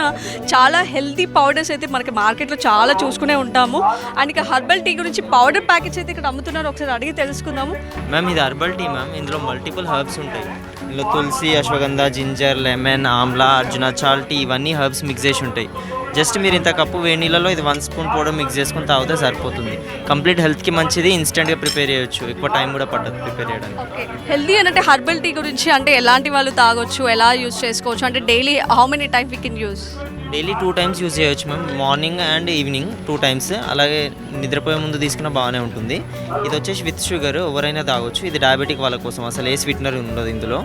చాలా హెల్తీ పౌడర్స్ అయితే మనకి మార్కెట్లో చాలా చూసుకునే ఉంటాము. అండ్ ఇక హర్బల్ టీ గురించి పౌడర్ ప్యాకెట్స్ అయితే ఇక్కడ అమ్ముతున్నారు. ఒకసారి అడిగి తెలుసుకుందాము. మ్యామ్ ఇది హర్బల్ టీ మ్యామ్. ఇందులో మల్టిపుల్ హర్బ్స్ ఉంటాయి. ఇందులో తులసి, అశ్వగంధ, జింజర్, లెమన్, ఆమ్లా, అర్జున, చాల్ టీ ఇవన్నీ హర్బ్స్ మిక్స్ చేసి ఉంటాయి. జస్ట్ మీరు ఇంత కప్పు వేడి నీళ్ళలో ఇది 1 స్పూన్ పౌడర్ మిక్స్ చేసుకుని తాగితే సరిపోతుంది. కంప్లీట్ హెల్త్కి మంచిది. ఇన్స్టెంట్గా ప్రిపేర్ చేయొచ్చు, ఎక్కువ టైం కూడా పట్టదు ప్రిపేర్ చేయడానికి. ఓకే, హెల్దీ అంటే హర్బల్ టీ గురించి అంటే ఎలాంటి వాళ్ళు తాగొచ్చు, ఎలా యూజ్ చేసుకోవచ్చు, అంటే daily how many time we can use? Daily 2 times use చేయొచ్చు ma'am. Morning and evening 2 times. అలాగే నిద్రపోయే ముందు తీసుకున్న బాగానే ఉంటుంది. ఇది వచ్చేసి విత్ షుగర్, ఎవరైనా తాగొచ్చు. ఇది డయాబెటిక్ వాళ్ళ కోసం, అసలు ఏ స్వీట్నర్ ఉండదు ఇందులో.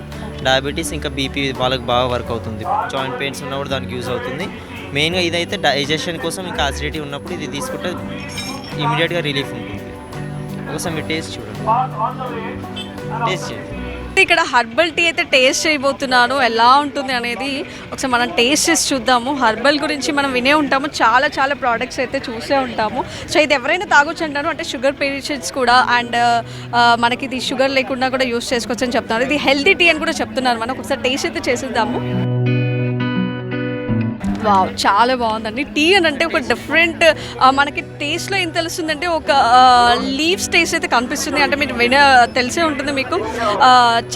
డయాబెటీస్ ఇంకా బీపీ వాళ్ళకి బాగా వర్క్ అవుతుంది. జాయింట్ పెయిన్స్ ఉన్నప్పుడు దానికి యూజ్ అవుతుంది. మెయిన్గా ఇదైతే డైజెషన్ కోసం, ఇంకా అసిడిటీ ఉన్నప్పుడు ఇది తీసుకుంటే ఇమీడియట్గా రిలీఫ్ ఉంటుంది. ఒకసారి మీరు టేస్ట్ చూడండి, టేస్ట్ చేయండి. ఇక్కడ హర్బల్ టీ అయితే టేస్ట్ చేయబోతున్నాను, ఎలా ఉంటుంది అనేది ఒకసారి మనం టేస్ట్ చేసి చూద్దాము. హర్బల్ గురించి మనం వినే ఉంటాము, చాలా ప్రోడక్ట్స్ అయితే చూసే ఉంటాము. సో ఇది ఎవరైనా తాగొచ్చు అంటారు, అంటే షుగర్ పేషెంట్స్ కూడా, అండ్ మనకి ఇది షుగర్ లేకుండా కూడా యూస్ చేసుకోవచ్చు అని చెప్తున్నారు. ఇది హెల్తీ టీ అని కూడా చెప్తున్నారు. మనం ఒకసారి టేస్ట్ అయితే చేసేద్దాము. వావ్, చాలా బాగుందండి. టీ అని అంటే ఒక డిఫరెంట్ మనకి టేస్ట్లో ఏం తెలుస్తుందంటే ఒక లీవ్స్ టేస్ట్ అయితే కనిపిస్తుంది. అంటే మీరు తెలిసే ఉంటుంది మీకు,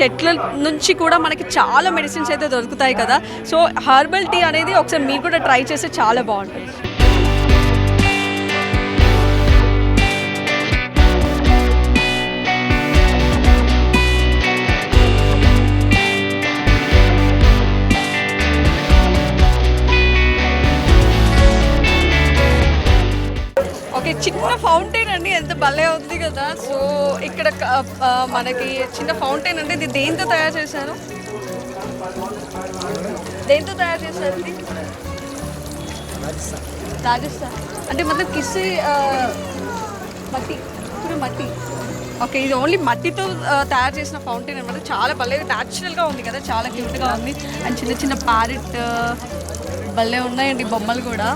చెట్ల నుంచి కూడా మనకి చాలా మెడిసిన్స్ అయితే దొరుకుతాయి కదా. సో హర్బల్ టీ అనేది ఒకసారి మీరు కూడా ట్రై చేస్తే చాలా బాగుంటుంది. చిన్న ఫౌంటైన్ అండి, ఎంత భలే ఉంది కదా. సో ఇక్కడ మనకి చిన్న ఫౌంటైన్ అంటే ఇది దేంతో తయారు చేశారు? ఇది రాజస్థాన్ అంటే మొత్తం కిసి మట్టి. ఓకే, ఇది ఓన్లీ మట్టితో తయారు చేసిన ఫౌంటైన్ అనమాట. చాలా భలే న్యాచురల్గా ఉంది కదా, చాలా క్యూట్గా ఉంది. అండ్ చిన్న ప్యారెట్ భలే ఉన్నాయండి బొమ్మలు కూడా.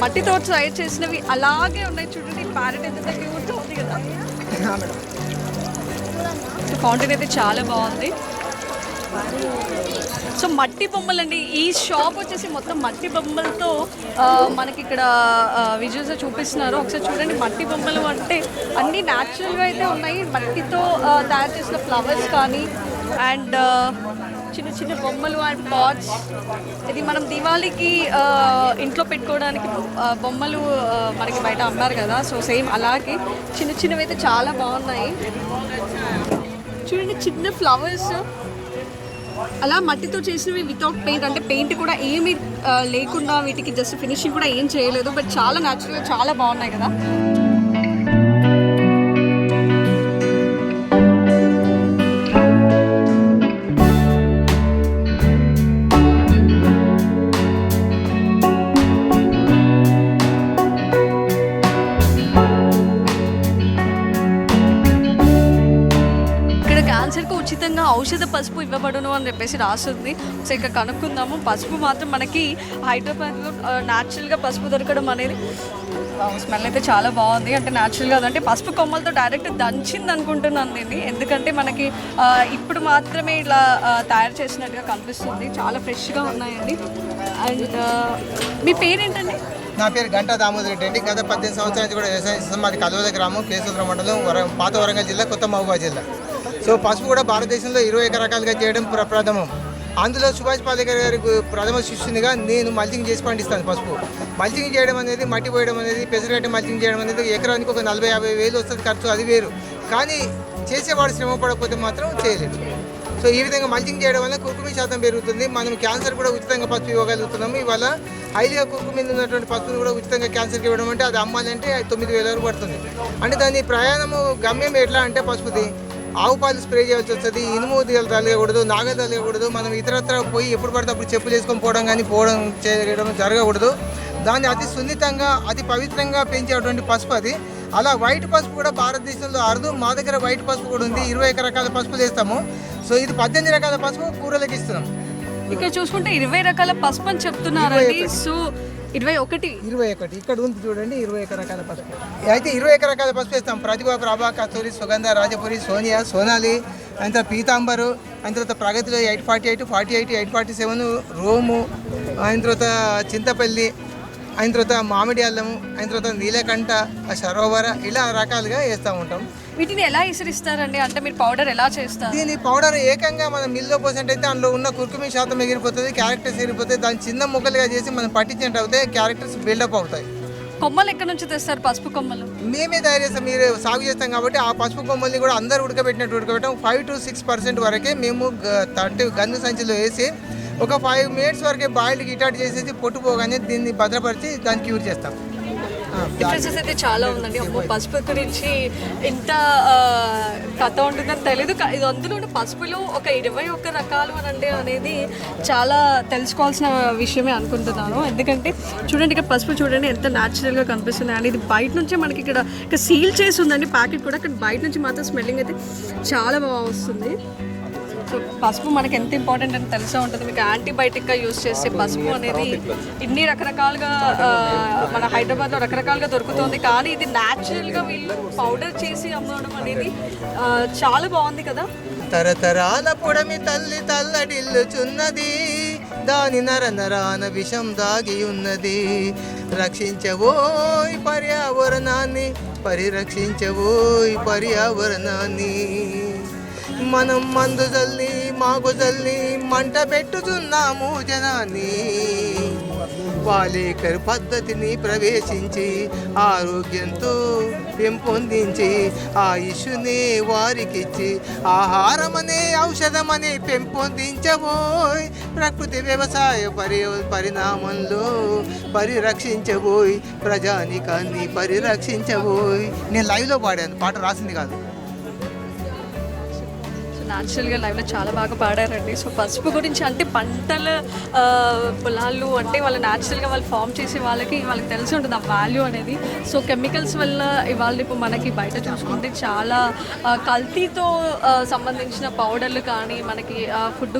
మట్టితో తయారు చేసినవి అలాగే ఉన్నాయి. చూడండి ప్యారెట్ ఎంత క్యూట్గా ఉంది కదా. సో ఫౌంటైన్ అయితే చాలా బాగుంది. సో మట్టి బొమ్మలు అండి. ఈ షాప్ వచ్చేసి మొత్తం మట్టి బొమ్మలతో మనకి ఇక్కడ విజువల్స్ చూపిస్తున్నారు. ఒకసారి చూడండి, మట్టి బొమ్మలు అంటే అన్నీ న్యాచురల్గా అయితే ఉన్నాయి. మట్టితో తయారు చేసిన ఫ్లవర్స్ కానీ, అండ్ చిన్న బొమ్మలు అండ్ పాట్స్. ఇది మనం దివాళీకి ఇంట్లో పెట్టుకోవడానికి బొమ్మలు మనకి బయట అమ్మారు కదా. సో సేమ్ అలాగే చిన్నవి అయితే చాలా బాగున్నాయి. చూడండి, చిన్న ఫ్లవర్స్ అలా మట్టితో చేసినవి వితౌట్ పెయింట్, అంటే పెయింట్ కూడా ఏమీ లేకుండా వీటికి జస్ట్ ఫినిషింగ్ కూడా ఏం చేయలేదు, బట్ చాలా న్యాచురల్గా చాలా బాగున్నాయి కదా. క్యాన్సర్కు ఉచితంగా ఔషధ పసుపు ఇవ్వబడును అని చెప్పేసి రాస్తుంది. సో ఇక్కడ కనుక్కుందాము. పసుపు మాత్రం మనకి హైదరాబాద్లో న్యాచురల్గా పసుపు దొరకడం అనేది, స్మెల్ అయితే చాలా బాగుంది. అంటే న్యాచురల్గా అంటే పసుపు కొమ్మలతో డైరెక్ట్ దంచింది అనుకుంటున్నాను దీన్ని, ఎందుకంటే మనకి ఇప్పుడు మాత్రమే ఇలా తయారు చేసినట్టుగా కనిపిస్తుంది. చాలా ఫ్రెష్గా ఉన్నాయండి. అండ్ మీ పేరేంటండి? నా పేరు గంటా దామోదర్ రెడ్డి అండి. గత 18 సంవత్సరాల నుంచి కూడా వ్యవసాయం చేస్తాం. మాది కలవద గ్రామం, కేశవరం మండలం, పాత వరంగల్ జిల్లా, కొత్త మహబూబాబాద్ జిల్లా. సో పసుపు కూడా భారతదేశంలో 21 రకాలుగా చేయడం ప్రథమం. అందులో సుభాష్ పాలేకర్ గారి ప్రథమ శిష్యునిగా నేను మల్చింగ్ చేసి పండిస్తాను పసుపు. మల్చింగ్ చేయడం అనేది, మట్టి పోయడం అనేది, పెసరగడ్డ మల్చింగ్ చేయడం అనేది ఎకరానికి ఒక 40-50 వేలు వస్తుంది ఖర్చు, అది వేరు. కానీ చేసేవాడు శ్రమ పడకపోతే మాత్రం చేయలేదు. సో ఈ విధంగా మల్చింగ్ చేయడం వల్ల కుర్కుమి శాతం పెరుగుతుంది. మనం క్యాన్సర్ కూడా ఉచితంగా పసుపు ఇవ్వగలుగుతున్నాము. ఇవాళ హైలీగా కుర్కుమి ఉన్నటువంటి పసుపుని కూడా ఉచితంగా క్యాన్సర్కి ఇవ్వడం అంటే అది అమ్మాలంటే 9,000 వరకు పడుతుంది. అంటే దాని ప్రయాణము గమ్యం ఎట్లా అంటే పసుపుది ఆవు పాలు స్ప్రే చేయాల్సి వస్తుంది, ఇనుము తలగకూడదు, నాగలు తలగకూడదు. మనం ఇతరత్ర పోయి ఎప్పుడు పడితే అప్పుడు చెప్పులు వేసుకొని పోవడం చేయడం జరగకూడదు. దాన్ని అతి సున్నితంగా అతి పవిత్రంగా పెంచేటువంటి పసుపు అది. అలా వైట్ పసుపు కూడా భారతదేశంలో అరుదు. మా దగ్గర వైట్ పసుపు కూడా ఉంది. 21 రకాల పసుపులు వేస్తాము. సో ఇది 18 రకాల పసుపు కూరలకు ఇస్తున్నాం. ఇక్కడ చూసుకుంటే 20 రకాల పసుపు అని చెప్తున్నారండి. సో 21 ఇక్కడ ఉంది చూడండి, 21 రకాల పసుపు. అయితే 21 రకాల పసుపు వేస్తాం. ప్రతిభ, ప్రభా, కస్తూరి, సుగంధ, రాజపురి, సోనియా, సోనాలి, ఆయన తర్వాత పీతాంబరు, ఆయన తర్వాత ప్రగతిలో 848, 48, 847, రోము, ఆయన తర్వాత చింతపల్లి, ఆయన తర్వాత మామిడి అల్లము, ఆయన తర్వాత నీలకంఠ, సరోవర, ఇలా రకాలుగా వేస్తూ ఉంటాం. వీటిని ఎలా ఇసిరిస్తారండి? అంటే మీరు పౌడర్ ఎలా చేస్తారు? దీని పౌడర్ ఏకంగా మనం మిల్లో పోసినట్టయితే అందులో ఉన్న కుర్కుమి శాతం ఎగిరిపోతుంది, క్యారెక్టర్స్ ఎగిరిపోతాయి. దాన్ని చిన్న ముక్కలుగా చేసి మనం పట్టించినట్టు అవుతాయి, క్యారెక్టర్స్ బిల్డప్ అవుతాయి. కొమ్మలు ఎక్కడి నుంచి తెస్తారు పసుపు కొమ్మలు? మేమే తయారు చేస్తాం, మీరు సాగు చేస్తాం కాబట్టి ఆ పసుపు కొమ్మల్ని కూడా అందరూ ఉడకబెట్టాం. 5 to 6% వరకే మేము గంధ సంచిలో వేసి ఒక 5 minutes వరకే బాయిల్డ్కి ఇటాట్ చేసేసి పొట్టు పోగానే దీన్ని భద్రపరిచి దాన్ని క్యూర్ చేస్తాం. డిఫరెన్సెస్ అయితే చాలా ఉందండి. అమ్మో, పసుపు గురించి ఇంత కథ ఉంటుందని తెలీదు. ఇది అందులో పసుపులో ఒక 21 రకాలు అని అంటే అనేది చాలా తెలుసుకోవాల్సిన విషయమే అనుకుంటున్నాను. ఎందుకంటే చూడండి, ఇక్కడ పసుపు చూడండి ఎంత న్యాచురల్గా కనిపిస్తుంది. అండ్ ఇది బయట నుంచే మనకి ఇక్కడ సీల్ చేసి ఉందండి ప్యాకెట్ కూడా. ఇక్కడ బయట నుంచి మాత్రం స్మెల్లింగ్ అయితే చాలా బాగా వస్తుంది. సో పసుపు మనకి ఎంత ఇంపార్టెంట్ అని తెలిసే ఉంటుంది. మీకు యాంటీబయాటిక్గా యూజ్ చేసే పసుపు అనేది ఇన్ని రకరకాలుగా మన హైదరాబాద్లో రకరకాలుగా దొరుకుతుంది. కానీ ఇది న్యాచురల్గా వీళ్ళు పౌడర్ చేసి అమ్మడం అనేది చాలా బాగుంది కదా. తరతరాల పొడమి తల్లి తల్లడిల్లుచున్నది, దాని నరనరాన విషం దాగి ఉన్నది. రక్షించవోయ్ పర్యావరణాన్ని, పరిరక్షించవోయ్ పర్యావరణాన్ని. మనం మందు జల్లి మాకు జల్లి మంట పెట్టుతున్నాము జనాన్ని. పాలేకర్ పద్ధతిని ప్రవేశించి ఆరోగ్యంతో పెంపొందించి ఆయుష్నే వారికిచ్చి ఆహారమనే ఔషధమనే పెంపొందించబోయ్. ప్రకృతి వ్యవసాయ పరిణామంలో పరిరక్షించబోయ్, ప్రజానికాన్ని పరిరక్షించబోయ్. నేను లైవ్లో పాడాను, పాట రాసింది కాదు. న్యాచురల్గా లైవ్లో చాలా బాగా పాడారండి. సో పసుపు గురించి అంటే పంటల పొలాలు అంటే వాళ్ళు న్యాచురల్గా వాళ్ళు ఫామ్ చేసే వాళ్ళకి తెలిసి ఉంటుంది ఆ వాల్యూ అనేది. సో కెమికల్స్ వల్ల ఇవాళ రేపు మనకి బయట చూసుకుంటే చాలా కల్తీతో సంబంధించిన పౌడర్లు కానీ మనకి ఫుడ్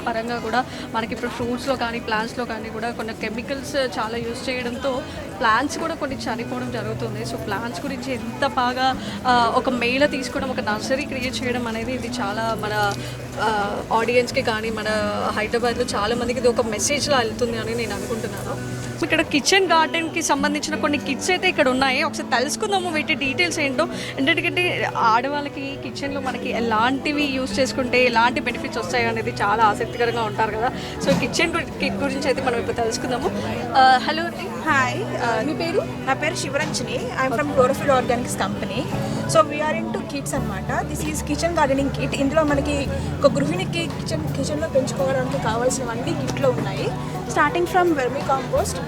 పరంగా కూడా మనకి ఇప్పుడు ఫ్రూట్స్లో కానీ ప్లాంట్స్లో కానీ కూడా కొన్ని కెమికల్స్ చాలా యూజ్ చేయడంతో ప్లాంట్స్ కూడా కొన్ని చనిపోవడం జరుగుతుంది. సో ప్లాంట్స్ గురించి ఎంత బాగా ఒక మేళ తీసుకోవడం, ఒక నర్సరీ క్రియేట్ చేయడం అనేది ఇది చాలా మన ఆడియన్స్కి కానీ మన హైదరాబాద్లో చాలా మందికి ఇది ఒక మెసేజ్లా వెళ్తుంది అని నేను అనుకుంటున్నాను. ఇక్కడ కిచెన్ గార్డెన్కి సంబంధించిన కొన్ని కిట్స్ అయితే ఇక్కడ ఉన్నాయి. ఒకసారి తెలుసుకుందాము వీటి డీటెయిల్స్ ఏంటో. ఎందుకంటే ఆడవాళ్ళకి కిచెన్లో మనకి ఎలాంటివి యూస్ చేసుకుంటే ఎలాంటి బెనిఫిట్స్ వస్తాయి అనేది చాలా ఆసక్తికరంగా ఉంటారు కదా. సో కిచెన్ కిట్ గురించి అయితే మనం ఇప్పుడు తెలుసుకుందాము. హలో అండి, హాయ్, మీ పేరు? నా పేరు Shivaranjani. I'm from chlorophyll organics company. So we are into kits అనమాట. This is kitchen gardening kit. ఇందులో మనకి ఒక గృహిణికి కిచెన్లో పెంచుకోవడానికి కావాల్సినవన్నీ కిట్లో ఉన్నాయి. స్టార్టింగ్ ఫ్రమ్ వెర్మీ కాంపోస్ట్,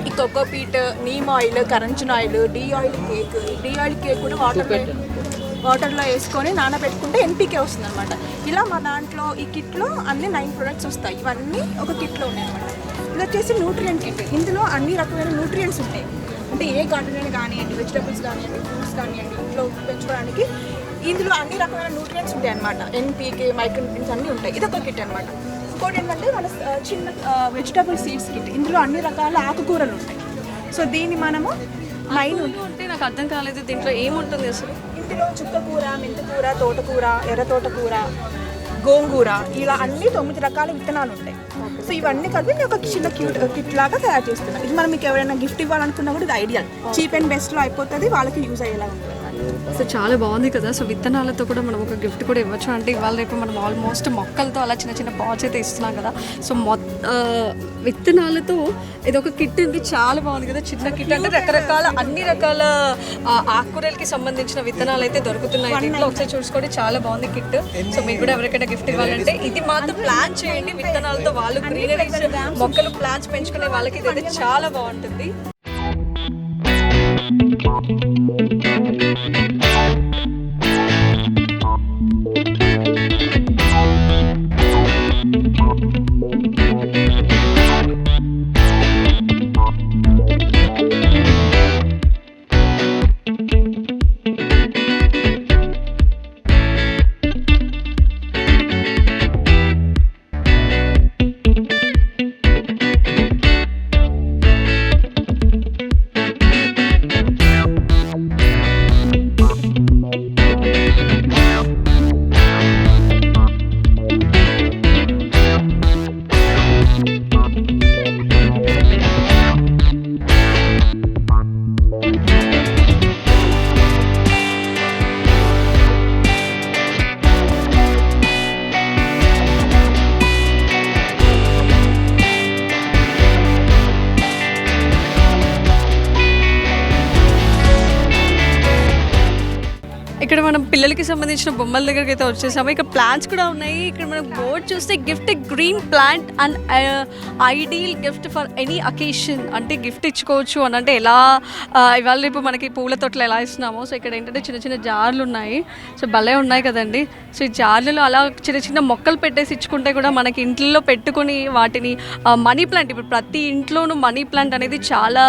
ఈ coco peat, neem oil, karanja oil, de oil cake కూడా వాటర్లో వేసుకొని నానబెట్టుకుంటే ఎన్పీకే వస్తుంది అనమాట. ఇలా మా దాంట్లో ఈ కిట్లో అన్ని 9 ప్రొడక్ట్స్ వస్తాయి. ఇవన్నీ ఒక కిట్లో ఉన్నాయి అనమాట. ఇది వచ్చేసి న్యూట్రియంట్ కిట్. ఇందులో అన్ని రకమైన న్యూట్రియంట్స్ ఉంటాయి. అంటే ఏ గార్డెన్ కానివ్వండి, వెజిటబుల్స్ కానివ్వండి, ఫ్రూట్స్ కానివ్వండి, ఇంట్లో పెంచుకోవడానికి ఇందులో అన్ని రకమైన న్యూట్రియంట్స్ ఉంటాయి అనమాట. ఎన్పీకే, మైక్రోన్యూట్రియన్స్ అన్నీ ఉంటాయి. ఇది ఒక కిట్ అనమాట. ఇంకోటి ఏంటంటే మన చిన్న వెజిటబుల్ సీడ్స్ కిట్. ఇందులో అన్ని రకాల ఆకుకూరలు ఉంటాయి. సో దీన్ని మనము 9 అంటే నాకు అర్థం కాలేదు, దీంట్లో ఏముంటుంది అసలు? ఇందులో చుక్కకూర, మెంతికూర, తోటకూర, ఎర్ర తోటకూర, గోంగూర, ఇలా అన్ని 9 రకాల విత్తనాలు ఉంటాయి. సో ఇవన్నీ కలిపి నేను ఒక చిన్న కిట్ లాగా తయారు చేస్తున్నాను. ఇది మనం మీకు ఎవరైనా గిఫ్ట్ ఇవ్వాలనుకున్నా కూడా ఇది ఐడియల్, చీప్ అండ్ బెస్ట్లో అయిపోతుంది, వాళ్ళకి యూజ్ అయ్యేలా ఉంటుంది. సో చాలా బాగుంది కదా. సో విత్తనాలతో కూడా మనం ఒక గిఫ్ట్ కూడా ఇవ్వచ్చు. అంటే ఇవాళ రేపు మనం ఆల్మోస్ట్ మొక్కలతో అలా చిన్న చిన్న పాట్స్ అయితే ఇస్తున్నాం కదా. సో విత్తనాలతో ఇది ఒక కిట్ ఉంది, చాలా బాగుంది కదా. చిన్న కిట్ అంటే రకరకాల అన్ని రకాల ఆకుకూరలకి సంబంధించిన విత్తనాలు అయితే దొరుకుతున్నాయి దీంట్లో. ఒకసారి చూసుకోండి, చాలా బాగుంది కిట్. సో మీకు కూడా ఎవరికైనా గిఫ్ట్ ఇవ్వాలంటే ఇది మాత్రం ప్లాన్ చేయండి. విత్తనాలతో వాళ్ళు గ్రీనరీస్ మొక్కలు ప్లాంట్స్ పెంచుకునే వాళ్ళకి ఇది అయితే చాలా బాగుంటుంది. ఇక్కడ మనం పిల్లలకి సంబంధించిన బొమ్మల దగ్గరికి అయితే వచ్చేసాము. ఇక్కడ ప్లాంట్స్ కూడా ఉన్నాయి. ఇక్కడ మనం బోర్డ్ చూస్తే gift green plant and ideal gift for any occasion. అంటే గిఫ్ట్ ఇచ్చుకోవచ్చు అని, అంటే ఎలా ఇవాళ రేపు మనకి పూల తోటలు ఎలా ఇస్తున్నామో. సో ఇక్కడ ఏంటంటే చిన్న చిన్న జార్లు ఉన్నాయి. సో భలే ఉన్నాయి కదండి. సో ఈ జార్లలో అలా చిన్న చిన్న మొక్కలు పెట్టేసి ఇచ్చుకుంటే కూడా మనకి ఇంట్లో పెట్టుకొని వాటిని మనీ ప్లాంట్, ఇప్పుడు ప్రతి ఇంట్లోనూ మనీ ప్లాంట్ అనేది చాలా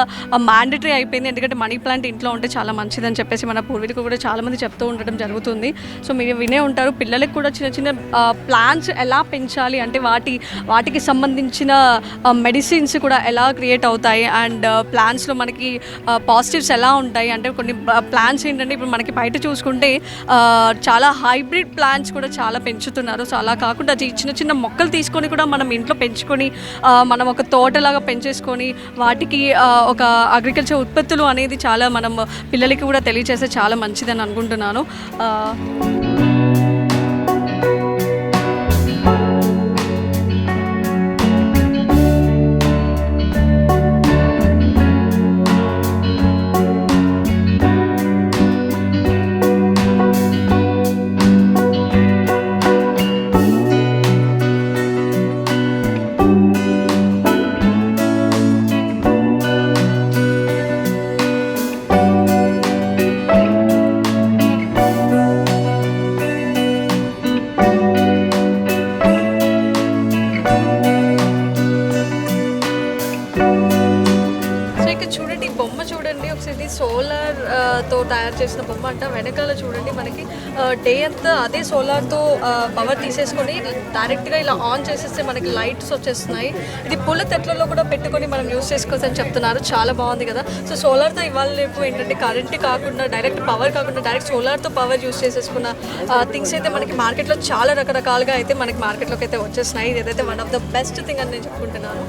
మ్యాండటరీ అయిపోయింది. ఎందుకంటే మనీ ప్లాంట్ ఇంట్లో ఉంటే చాలా మంచిదని చెప్పేసి మన పూర్వీకులు కూడా చాలామంది చెప్తూ ఉండడం జరుగుతుంది. సో మీరు వినే ఉంటారు. పిల్లలకు కూడా చిన్న చిన్న ప్లాంట్స్ ఎలా పెంచాలి, అంటే వాటికి సంబంధించిన మెడిసిన్స్ కూడా ఎలా క్రియేట్ అవుతాయి, అండ్ ప్లాంట్స్లో మనకి పాజిటివ్స్ ఎలా ఉంటాయి. అంటే కొన్ని ప్లాంట్స్ ఏంటంటే ఇప్పుడు మనకి బయట చూసుకుంటే చాలా హైబ్రిడ్ ప్లాంట్స్ కూడా చాలా పెంచుతున్నారు. సో అలా కాకుండా చిన్న చిన్న మొక్కలు తీసుకొని కూడా మనం ఇంట్లో పెంచుకొని మనం ఒక తోటలాగా పెంచేసుకొని వాటికి ఒక అగ్రికల్చర్ ఉత్పత్తులు అనేది చాలా మనం పిల్లలకి కూడా తెలియజేస్తే చాలా మంచిదని అనుకుంటున్నాను. సోలార్తో తయారు చేసిన బొమ్మ అంట. వెనకాల చూడండి మనకి డే అంతా అదే సోలార్తో పవర్ తీసేసుకొని డైరెక్ట్గా ఇలా ఆన్ చేసేస్తే మనకి లైట్స్ వచ్చేస్తున్నాయి. ఇది పూల తెట్లలో కూడా పెట్టుకొని మనం యూస్ చేసుకోవచ్చు అని చెప్తున్నారు. చాలా బాగుంది కదా. సో సోలార్తో ఇవాళ రేపు ఏంటంటే కరెంట్ కాకుండా డైరెక్ట్ పవర్ కాకుండా డైరెక్ట్ సోలార్తో పవర్ యూస్ చేసేసుకున్న థింగ్స్ అయితే మనకి మార్కెట్లో చాలా రకరకాలుగా అయితే మనకి మార్కెట్లోకి అయితే వచ్చేస్తున్నాయి. ఇదైతే one of the best thing అని నేను చెప్పుకుంటున్నాను.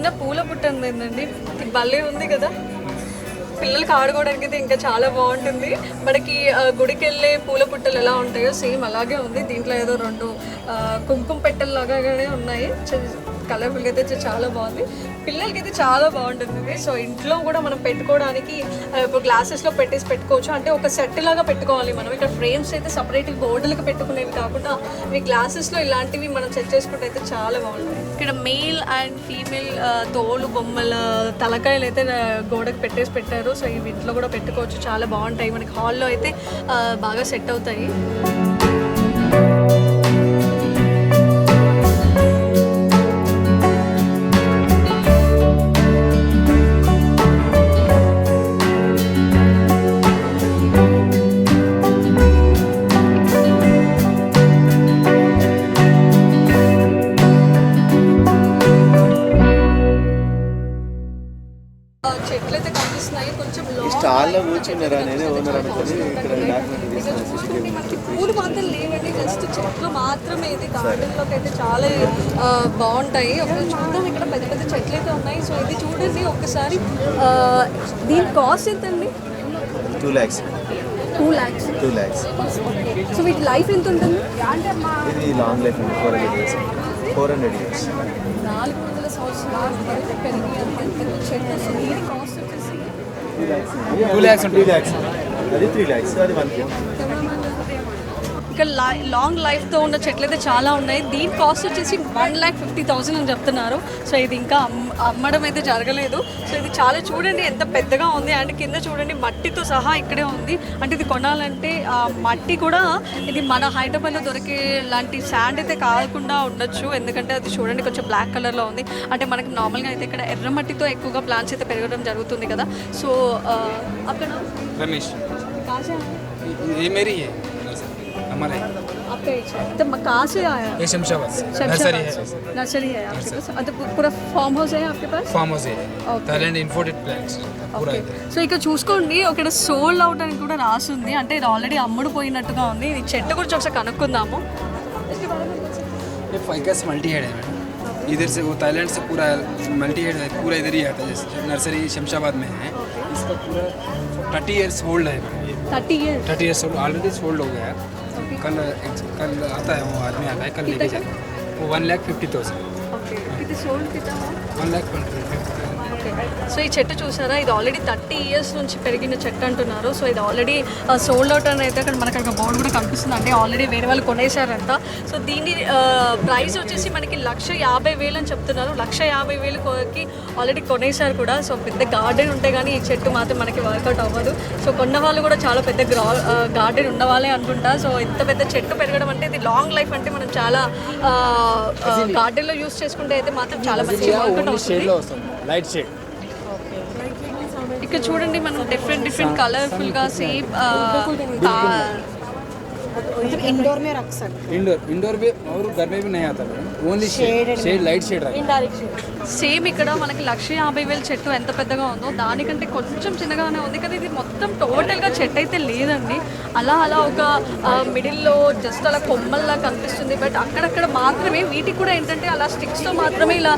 చిన్న పూల పుట్ట ఉందండి, భలే ఉంది కదా. పిల్లలకి ఆడుకోవడానికి అయితే ఇంకా చాలా బాగుంటుంది. మనకి గుడికి వెళ్ళే పూల పుట్టలు ఎలా ఉంటాయో సేమ్ అలాగే ఉంది. దీంట్లో ఏదో 2 కుంకుమ పెట్టెలు లాగానే ఉన్నాయి. కలర్ఫుల్గా అయితే చాలా బాగుంది. పిల్లలకి అయితే చాలా బాగుంటుంది. సో ఇంట్లో కూడా మనం పెట్టుకోవడానికి ఇప్పుడు గ్లాసెస్లో పెట్టుకోవచ్చు. అంటే ఒక సెట్ లాగా పెట్టుకోవాలి మనం. ఇక్కడ ఫ్రేమ్స్ అయితే సపరేట్గా బోర్డులకు పెట్టుకునేవి కాకుండా ఇవి గ్లాసెస్లో ఇలాంటివి మనం సెట్ చేసుకుంటే అయితే చాలా బాగుంటుంది. ఇక్కడ మేల్ అండ్ ఫీమేల్ తోలు బొమ్మల తలకాయలు అయితే గోడకు పెట్టారు. సో ఇవి ఇంట్లో కూడా పెట్టుకోవచ్చు, చాలా బాగుంటాయి. మనకి హాల్లో అయితే బాగా సెట్ అవుతాయి. చెట్లు అయితే కనిపిస్తున్నాయి. కొంచెం మనకి పూలు మాత్రం లేవండి, జస్ట్ చెట్లు మాత్రమే. ఇది గార్డెన్లోకి అయితే చాలా బాగుంటాయి. ఒకసారి చూద్దాం. ఇక్కడ పెద్ద పెద్ద చెట్లు అయితే ఉన్నాయి. సో ఇది చూడండి ఒకసారి. దీని కాస్ట్ ఎంతండి? 2 lakhs. 2 lakhs. 2 lakhs. సో వీటి లైఫ్ ఎంత ఉంటుంది? ఇది లాంగ్ లైఫ్ అండి, 400 years. 400 years. 400 సంవత్సరాలు వరకు పెరిగి అంత చెట్లు. సో దీని కాస్ట్ వచ్చేసి 2 lakhs. 2 lakhs. అది 3 lakhs. అది 1 crore. ఇక్కడ లాంగ్ లైఫ్తో ఉన్న చెట్లు అయితే చాలా ఉన్నాయి. దీని కాస్ట్ వచ్చేసి 1,50,000 అని చెప్తున్నారు. సో ఇది ఇంకా అమ్మడం అయితే జరగలేదు. సో ఇది చాలా చూడండి ఎంత పెద్దగా ఉంది. అండ్ కింద చూడండి మట్టితో సహా ఇక్కడే ఉంది. అంటే ఇది కొనాలంటే మట్టి కూడా ఇది మన హైదరాబాద్లో దొరికే లాంటి శాండ్ అయితే కాకుండా ఉండొచ్చు. ఎందుకంటే అది చూడండి కొంచెం బ్లాక్ కలర్లో ఉంది. అంటే మనకి నార్మల్గా అయితే ఇక్కడ ఎర్ర మట్టితో ఎక్కువగా ప్లాంట్స్ అయితే పెరగడం జరుగుతుంది కదా. సో అక్కడ रमेश కాసే ये मेरी है हमारा है आपका तो कहाँ से आया? ये शमशाबाद से नर्सरी है आपके पास? तो पूरा फार्म हाउस है आपके पास? फार्म हाउस है థాయిలాండ్ ఇంపోర్టెడ్ ప్లాంట్స్ పూరా అయితే. సో ఇక్కడ చూసుకోండి, ఇక్కడ సోల్డ్ అవుట్ అని కూడా రాసింది. అంటే ఇది ఆల్రెడీ అమ్ముడుపోయినట్టుగా ఉంది. ఈ చెట్టు గురించి ఒకసారి కనుక్కుందాము. ये फाइकस मल्टी हेड है मैडम. इधर से वो थाईलैंड से पूरा मल्टी हेड है, पूरा इधर ही आता है. जैसे नर्सरी शमशाबाद में है, इसका पूरा 30 years ओल्ड है madam. 30 years old already sold हो गया है. कल आता है वो आदमी आता है, कल लेके जाता है. वो 1,50,000. ఇది సోల్డ్ కిतना 1,50,000. సో ఈ చెట్టు చూసారా, ఇది ఆల్రెడీ 30 years నుంచి పెరిగిన చెట్టు అంటున్నారు. సో ఇది ఆల్రెడీ సోల్డ్ అవుట్ అని అయితే అక్కడ మనకు ఒక బోర్డు కూడా కనిపిస్తుంది. అంటే ఆల్రెడీ వేరే వాళ్ళు కొనేసారంట. సో దీని ప్రైస్ వచ్చేసి మనకి 1,50,000 అని చెప్తున్నారు. 1,50,000కి ఆల్రెడీ కొనేసారు కూడా. సో పెద్ద గార్డెన్ ఉంటే కానీ ఈ చెట్టు మాత్రం మనకి వర్కౌట్ అవ్వదు. సో కొన్న వాళ్ళు కూడా చాలా పెద్ద గార్డెన్ ఉన్న వాళ్ళే అనుకుంటా. సో ఇంత పెద్ద చెట్టు పెరగడం అంటే ఇది లాంగ్ లైఫ్. అంటే మనం చాలా గార్డెన్లో యూస్ చేసుకుంటే అయితే మాత్రం చాలా మంచి వర్కౌట్ అవుతుంది. लाइट शेड ఇక్కడ చూడండి మనం డిఫరెంట్ కలర్ఫుల్గా సేమ్ इंडोर में रख सकते इंडोर भी और घर में भी नहीं आता madam. Only shade light shade रखा. సేమ్ ఇక్కడ మనకి 1,50,000 చెట్టు ఎంత పెద్దగా ఉందో దానికంటే కొంచెం చిన్నగానే ఉంది కదా. ఇది మొత్తం టోటల్గా చెట్టు అయితే లేదండి. అలా ఒక మిడిల్లో జస్ట్ అలా కొమ్మల్లా కనిపిస్తుంది. బట్ అక్కడక్కడ మాత్రమే వీటికి కూడా ఏంటంటే అలా స్టిక్స్తో మాత్రమే ఇలా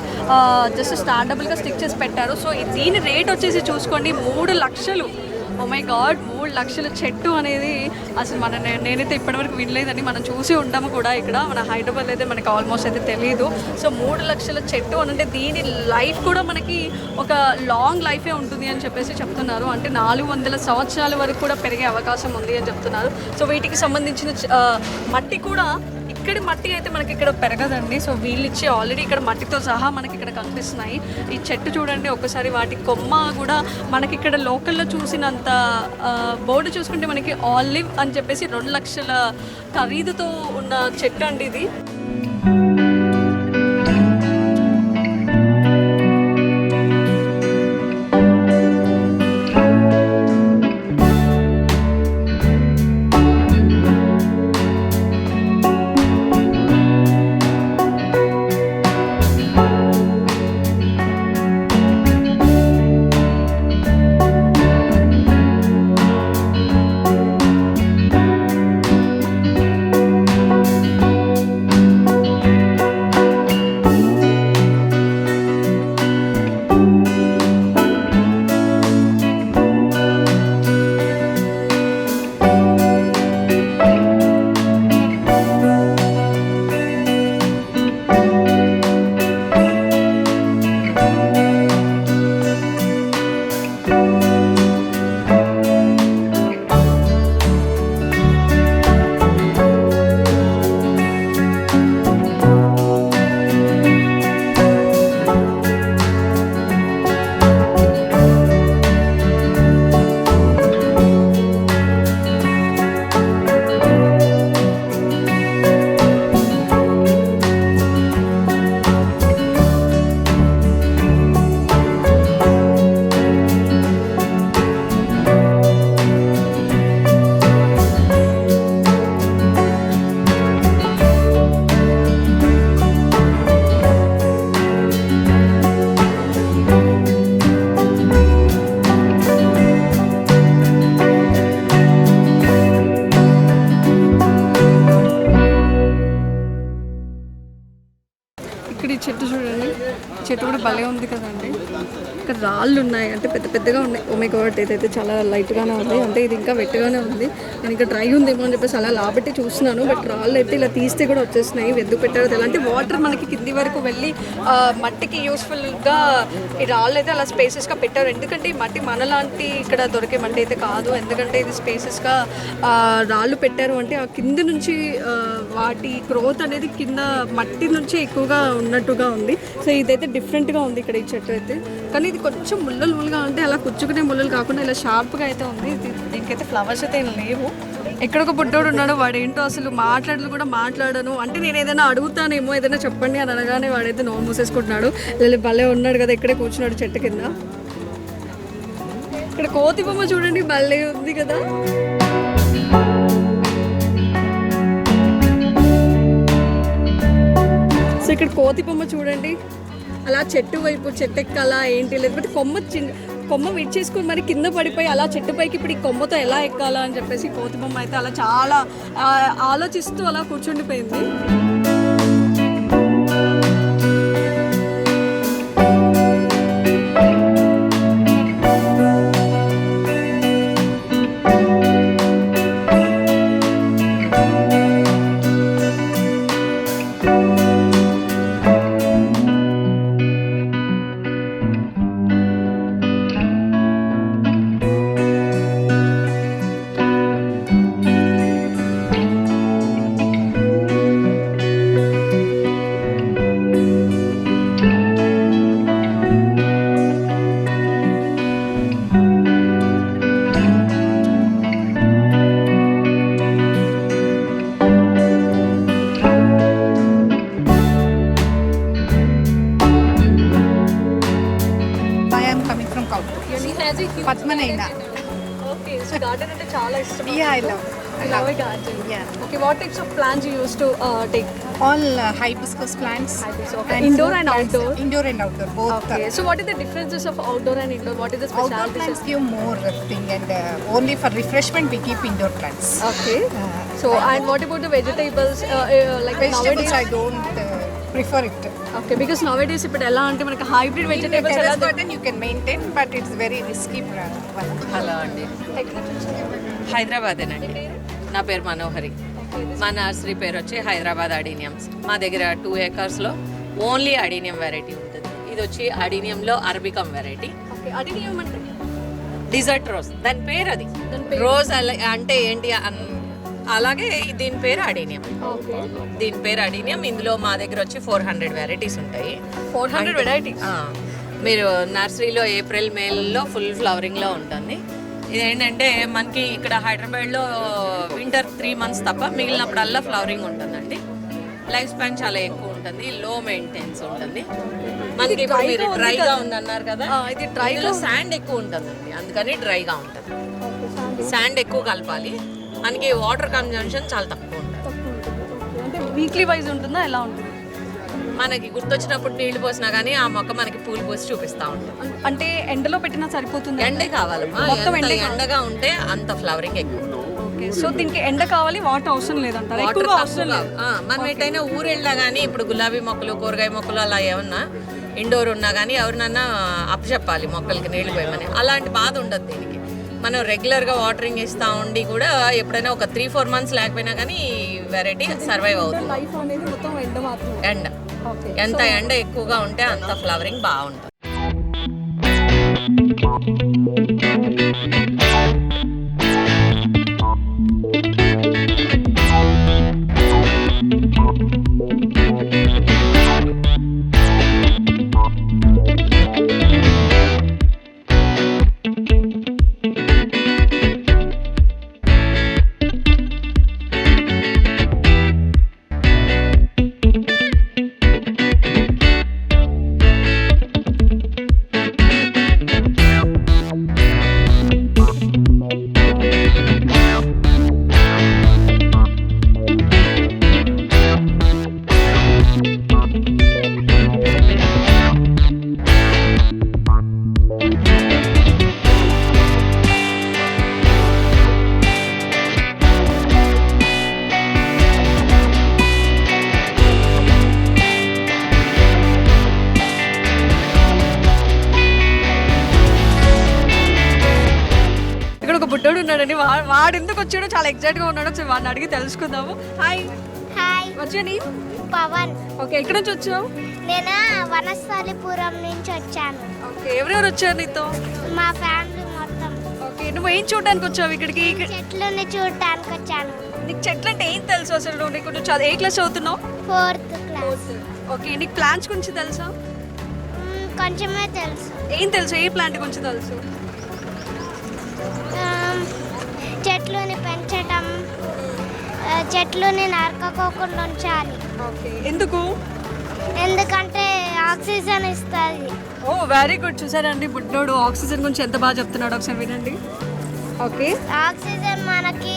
జస్ట్ స్టాండబుల్గా స్టిక్ చేసి పెట్టారు. సో దీని రేట్ వచ్చేసి చూసుకోండి 3 లక్షలు. ఓ మై గాడ్, 3 లక్షల చెట్టు అనేది అసలు నేనైతే ఇప్పటివరకు వినలేదని. మనం చూసి ఉంటాము కూడా ఇక్కడ మన హైదరాబాద్ అయితే మనకి ఆల్మోస్ట్ అయితే తెలియదు. సో 3 లక్షల చెట్టు అని అంటే దీని లైఫ్ కూడా మనకి ఒక లాంగ్ లైఫే ఉంటుంది అని చెప్పేసి చెప్తున్నారు. అంటే 400 సంవత్సరాల వరకు కూడా పెరిగే అవకాశం ఉంది అని చెప్తున్నారు. సో వీటికి సంబంధించిన మట్టి కూడా ఇక్కడి మట్టి అయితే మనకి ఇక్కడ పెరగదండి. సో వీళ్ళు ఇచ్చి ఆల్రెడీ ఇక్కడ మట్టితో సహా మనకి ఇక్కడ కనిపిస్తున్నాయి. ఈ చెట్టు చూడండి ఒకసారి, వాటి కొమ్మ కూడా మనకి ఇక్కడ లోకల్లో చూసినంత బోర్డు చూసుకుంటే మనకి ఆలివ్ అని చెప్పేసి 2 లక్షల ఖరీదుతో ఉన్న చెట్టు అండి ఇది. భలే ఉంది కదండి. ఇక్కడ రాళ్ళు ఉన్నాయి, అంటే పెద్ద పెద్దగా ఉన్నాయి. ఓ మై గాడ్, ఇదైతే చాలా లైట్గానే ఉంది, అంటే ఇది ఇంకా వెట్టుగానే ఉంది. నేను ఇంకా డ్రై ఉందేమో అని చెప్పేసి అలా లాబెట్టి చూస్తున్నాను. బట్ రాళ్ళు అయితే ఇలా తీస్తే కూడా వచ్చేస్తున్నాయి. ఎందుకు పెట్టారో తెలియదు. అంటే వాటర్ మనకి కింది వరకు వెళ్ళి మట్టికి యూస్ఫుల్గా ఈ రాళ్ళు అయితే అలా స్పేసెస్గా పెట్టారు. ఎందుకంటే ఈ మట్టి మనలాంటి ఇక్కడ దొరికే మట్టి అయితే కాదు. ఎందుకంటే ఇది స్పేసెస్గా రాళ్ళు పెట్టారు అంటే ఆ కింద నుంచి వాటి గ్రోత్ అనేది కింద మట్టి నుంచి ఎక్కువగా ఉన్నట్టుగా ఉంది. సో ఇదైతే డిఫరెంట్గా ఉంది ఇక్కడ ఈ చెట్టు అయితే. కానీ ఇది కొంచెం ముళ్ళుగా అంటే అలా కుచ్చుకునే ముళ్ళలు కాకుండా ఇలా షార్ప్గా అయితే ఉంది. దీనికైతే ఫ్లవర్స్ అయితే ఏం లేవు. ఎక్కడొక బుడ్డోడు ఉన్నాడు, వాడు ఏంటో అసలు మాట్లాడలు కూడా మాట్లాడను. అంటే నేను ఏదైనా అడుగుతానేమో, ఏదైనా చెప్పండి అని అనగానే వాడైతే నోరు మూసేసుకుంటున్నాడు. భలే ఉన్నాడు కదా, ఇక్కడే కూర్చున్నాడు చెట్టు కింద. ఇక్కడ కోతి బొమ్మ చూడండి, భలే ఉంది కదా. సో ఇక్కడ కోతి బొమ్మ చూడండి, అలా చెట్టు వైపు చెట్టు ఎక్కాలా ఏంటి, లేకపోతే కొమ్మ విడిచేసుకొని మరి కింద పడిపోయి అలా చెట్టు పైకి ఇప్పుడు ఈ కొమ్మతో ఎలా ఎక్కాలా అని చెప్పేసి కోతి బొమ్మ అయితే అలా చాలా ఆలోచిస్తూ అలా కూర్చుండిపోయింది. Padmanaina. Okay, so garden అంటే చాలా ఇష్టం. Yeah, I love. I love a garden. Yeah. Okay, what types of plants you used to take? All hibiscus plants. Okay. Indoor and outdoor? Indoor and outdoor, both. Okay, so what are the differences of outdoor and indoor? What is the Outdoor specialty? plants give more thing, and only for refreshment we keep indoor plants. Okay. So and what about the vegetables? Like Vegetables nowadays? I don't prefer it. Okay, because nowadays ఇప్పుడు ఎలా అంటే మనకి hybrid In a vegetables ఎలా terrace garden you can maintain, but it's very risky. Hello అండి, హైదరాబాదేనండి. నా పేరు మనోహరి. మా nursery పేరు వచ్చి హైదరాబాద్ అడీనియమ్స్. మా దగ్గర 2 acresలో ఓన్లీ అడీనియం వెరైటీ ఉంటుంది. ఇది వచ్చి అడీనియంలో అరబికమ్ వెరైటీ. ఓకే, అడినియం అంటే డిజర్ట్ రోజ్, దాని పేరు అది. రోజ్ అంటే ఏంటి అలాగే దీని పేరు అడీనియం. ఓకే, దీని పేరు అడీనియం. ఇందులో మా దగ్గర వచ్చి 400 వెరైటీస్ ఉంటాయి. 400 వెరైటీస్. మీరు నర్సరీలో ఏప్రిల్ మేలో ఫుల్ ఫ్లవరింగ్లో ఉంటుంది. ఇదేంటంటే మనకి ఇక్కడ హైదరాబాద్లో వింటర్ 3 months తప్ప మిగిలినప్పుడల్లా ఫ్లవరింగ్ ఉంటుందండి. లైఫ్ స్పాన్ చాలా ఎక్కువ ఉంటుంది, లో మెయింటెనెన్స్ ఉంటుంది. మనకి ఇప్పుడు మీరు డ్రైగా ఉందన్నారు కదా, ఇది డ్రైలో శాండ్ ఎక్కువ ఉంటుందండి, అందుకని డ్రైగా ఉంటుంది. శాండ్ ఎక్కువ కలపాలి. మనకి వాటర్ కన్జంప్షన్ చాలా తక్కువ ఉంటుంది. అంటే వీక్లీ వైజ్ ఉంటుందా, ఎలా ఉంటుంది? మనకి గుర్తొచ్చినప్పుడు నీళ్లు పోసినా కానీ ఆ మొక్క మనకి పూలు పోసి చూపిస్తూ ఉంటుంది. అంటే ఎండలో పెట్టినా సరిపోతుంది? ఎండే కావాలమ్మా, ఎండగా ఉంటే అంత ఫ్లవరింగ్ ఎక్కువ. ఓకే, సో దీనికి ఎండ కావాలి, వాటర్ అవసరం లేదంటారు? ఎక్కువగా అవసరం లేదు. మనం ఎటైనా ఊరు వెళ్ళినా కానీ ఇప్పుడు గులాబీ మొక్కలు, కూరగాయ మొక్కలు అలా ఏమన్నా ఇండోర్ ఉన్నా కానీ ఎవరినన్నా అప్పచెప్పాలి మొక్కలకి నీళ్లు పోయమని. అలాంటి బాధ ఉండదు దీనికి. మనం రెగ్యులర్గా వాటరింగ్ ఇస్తూ ఉండి కూడా ఎప్పుడైనా ఒక 3-4 months లేకపోయినా కానీ వెరైటీ సర్వైవ్ అవుతుంది. లైఫ్ అనేది మొత్తం ఎండ మాత్రం. ఎండ ఎంత ఎండ ఎక్కువగా ఉంటే అంత ఫ్లవరింగ్ బాగుంటుంది. బుడ్డోడు ఉన్నాడండి, వాడు ఎందుకు వచ్చాడో చాలా ఎగ్జైట్గా ఉన్నాడు. ఒకసారి వాడిని అడిగి తెలుసుకుందాము. హాయ్. హాయ్. వచ్చాని పవన్. ఓకే, ఎక్కడి నుంచి వచ్చావు? నేను వనస్థలిపురం నుంచి వచ్చాను. ఓకే, ఎవరెవరు వచ్చారు నీతో? మా ఫ్యామిలీ మొత్తం. ఓకే, నువ్వు ఏం చూడడానికి వచ్చావు ఇక్కడికి? చెట్లని చూడటానికి వచ్చాను. నీకు చెట్లు అంటే ఏం తెలుసు అసలు? నువ్వు ఏ క్లాస్ చదువుతున్నావు? 4th class. ఓకే, నీకు ప్లాంట్స్ గురించి తెలుసా? కొంచెమే తెలుసు. ఏం తెలుసు? ఏ ప్లాంట్ గురించి తెలుసు? చెట్లని పెంచటం, చెట్లని నరకకోకుండా ఉంచాలి. ఓకే, ఎందుకు? ఎందుకంటే ఆక్సిజన్ ఇస్తుంది. ఓ వెరీ గుడ్. చూసారండి బుడ్డోడు ఆక్సిజన్ గురించి ఎంత బాగా చెప్తున్నాడు, ఒకసారి వినండి. ఓకే, ఆక్సిజన్ మనకి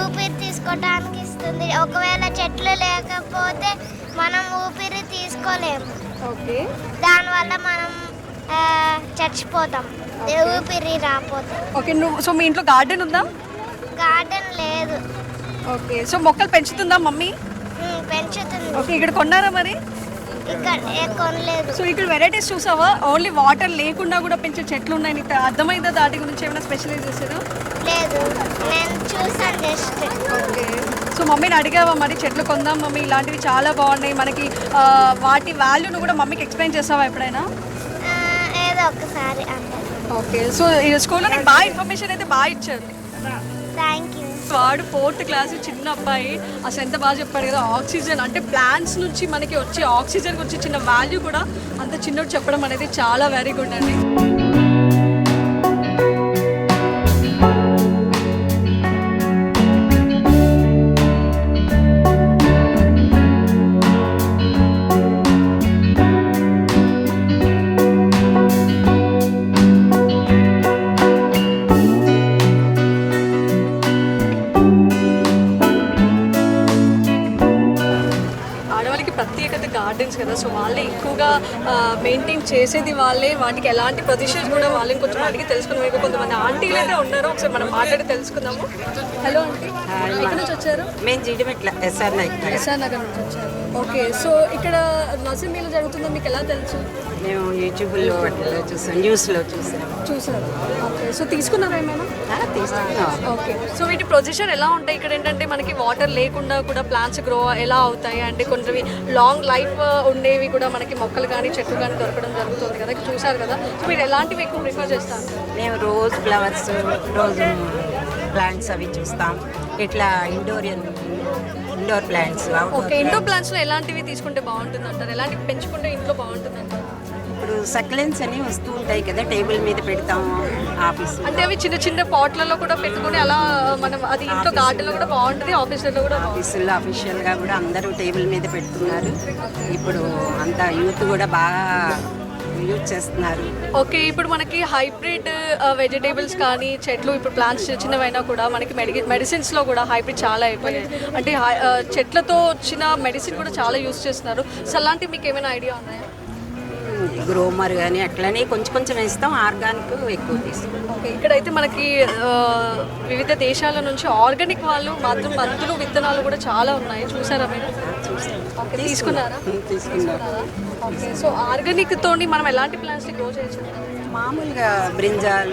ఊపిరి తీసుకోవడానికి ఇస్తుంది. ఒకవేళ చెట్లు లేకపోతే మనం ఊపిరి తీసుకోలేము. ఓకే, దానివల్ల మనం చచ్చిపోతాం ఊపిరి రాకపోతే. ఓకే, సో మీ ఇంట్లో గార్డెన్ ఉందా? గార్డెన్ లేదు. ఓకే, సో మొక్కలు పెంచుతుందా మమ్మీ? పెంచుతుంది. ఓకే, ఇక్కడ కొన్నారా మరి? ఇక్కడ కొనలేదు. సో ఇక్కడ వెరైటీస్ చూసావా? ఓన్లీ వాటర్ లేకుండా కూడా పెంచే చెట్లు ఉన్నాయి. నీకు అర్థమైందా దాటి గురించి? ఏమైనా స్పెషలైజ్ చేసారా? లేదు, నేను చూసాను జస్ట్. ఓకే, సో మమ్మీని అడిగావా మరి చెట్లు కొందాం మమ్మీ, ఇలాంటివి చాలా బాగున్నాయి మనకి, వాటి వాల్యూను కూడా మమ్మీకి ఎక్స్ప్లెయిన్ చేసావా ఎప్పుడైనా? ఏదో ఒకసారి అంతే. ఓకే, సో ఈ స్కూల్లో నీకు బాగా ఇన్ఫర్మేషన్ అయితే బాగా ఇచ్చారు. Thank you. వాడు 4th క్లాస్ చిన్న అబ్బాయి, అసలు ఎంత బాగా చెప్పాడు కదా. ఆక్సిజన్ అంటే ప్లాంట్స్ నుంచి మనకి వచ్చే ఆక్సిజన్ గురించి చిన్న వాల్యూ కూడా అంత చిన్నోడు చెప్పడం అనేది చాలా వెరీ గుడ్ అండి. ప్రత్యేకత గార్డెన్స్ కదా, సో వాళ్ళే ఎక్కువగా మెయింటైన్ చేసేది వాళ్ళే, వాటికి ఎలాంటి పొజిషన్స్ కూడా వాళ్ళని కొంచెం అడిగి తెలుసుకుందాం. ఇంకా కొంతమంది ఆంటీలు అయితే ఉన్నారు, ఒకసారి మనం మాట్లాడి తెలుసుకుందాము. హలో ఆంటీ, ఎక్కడి నుంచి వచ్చారు? మేము జీడిమెట్ల ఎస్ఆర్ నగర్ నుంచి వచ్చారు. ఓకే, సో ఇక్కడ నర్సింగ్ మీలో జరుగుతుందో మీకు ఎలా తెలుసు? మేము యూట్యూబ్లో చూసాం, న్యూస్లో చూసారు. ఓకే, సో తీసుకున్నారా ఏమైనా? తీసుకున్నాం. ఓకే, సో వీటి ప్రొసీజర్ ఎలా ఉంటాయి? ఇక్కడ ఏంటంటే మనకి వాటర్ లేకుండా కూడా ప్లాంట్స్ గ్రో ఎలా అవుతాయి అంటే కొన్ని లాంగ్ లైఫ్ ఉండేవి కూడా మనకి మొక్కలు కానీ చెట్లు కానీ దొరకడం జరుగుతుంది కదా, చూసారు కదా. సో మీరు ఎలాంటివి ఎక్కువ ప్రిఫర్ చేస్తారు? మేము రోజ్ ఫ్లవర్స్, రోజ్ ప్లాంట్స్ అవి చూస్తాం. ఇట్లా ఇండోర్ ప్లాంట్స్. ఓకే, ఇండోర్ ప్లాంట్స్లో ఎలాంటివి తీసుకుంటే బాగుంటుంది అంటారు? ఎలాంటివి పెంచుకుంటే ఇంట్లో బాగుంటుంది అంటారు? ఇప్పుడు సక్లెన్స్ అని వస్తూ ఉంటాయి కదా, టేబుల్ మీద పెడతాము ఆఫీస్. అంటే అవి చిన్న చిన్న పాట్లలో కూడా పెట్టుకుని అలా మనం అది ఇంట్లో గార్డెన్లో కూడా బాగుంటుంది, ఆఫీసులలో కూడా. ఆఫీసుల్లో అఫీషియల్గా కూడా అందరూ టేబుల్ మీద పెడుతున్నారు. ఇప్పుడు అంతా యూత్ కూడా బాగా యూజ్ చేస్తున్నారు. ఓకే, ఇప్పుడు మనకి హైబ్రిడ్ వెజిటేబుల్స్ కానీ చెట్లు, ఇప్పుడు ప్లాంట్స్ చిన్నవైనా కూడా మనకి మెడిసిన్స్లో కూడా హైబ్రిడ్ చాలా అయిపోయాయి. అంటే చెట్లతో వచ్చిన మెడిసిన్ కూడా చాలా యూజ్ చేస్తున్నారు. సో అలాంటివి మీకు ఏమైనా ఐడియా ఉన్నాయా? గ్రోమర్ కానీ అట్లనే కొంచెం కొంచెం వేస్తాం, ఆర్గానిక్ ఎక్కువ తీసుకుంటాం. ఓకే, ఇక్కడైతే మనకి వివిధ దేశాల నుంచి ఆర్గానిక్ వాళ్ళు మాత్రం మందులు విత్తనాలు కూడా చాలా ఉన్నాయి, చూసారా మీరు? ఓకే, తీసుకున్నారా? ఓకే, సో ఆర్గానిక్ తోని మనం ఎలాంటి ప్లాంట్స్ గ్రో చేయొచ్చు? మామూలుగా బ్రింజాల్,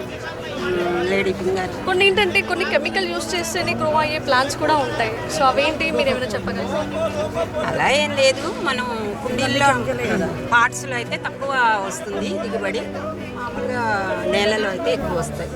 లేడీ ఫింగర్. కొన్ని ఏంటంటే కొన్ని కెమికల్ యూస్ చేస్తేనే గ్రో అయ్యే ప్లాంట్స్ కూడా ఉంటాయి. సో అవేంటి మీరు ఏమైనా చెప్పగలరా? అలా ఏం లేదు, మనం కుండీల్లో పార్ట్స్లో అయితే తక్కువ వస్తుంది దిగుబడి, మామూలుగా నేలలో అయితే ఎక్కువ వస్తాయి.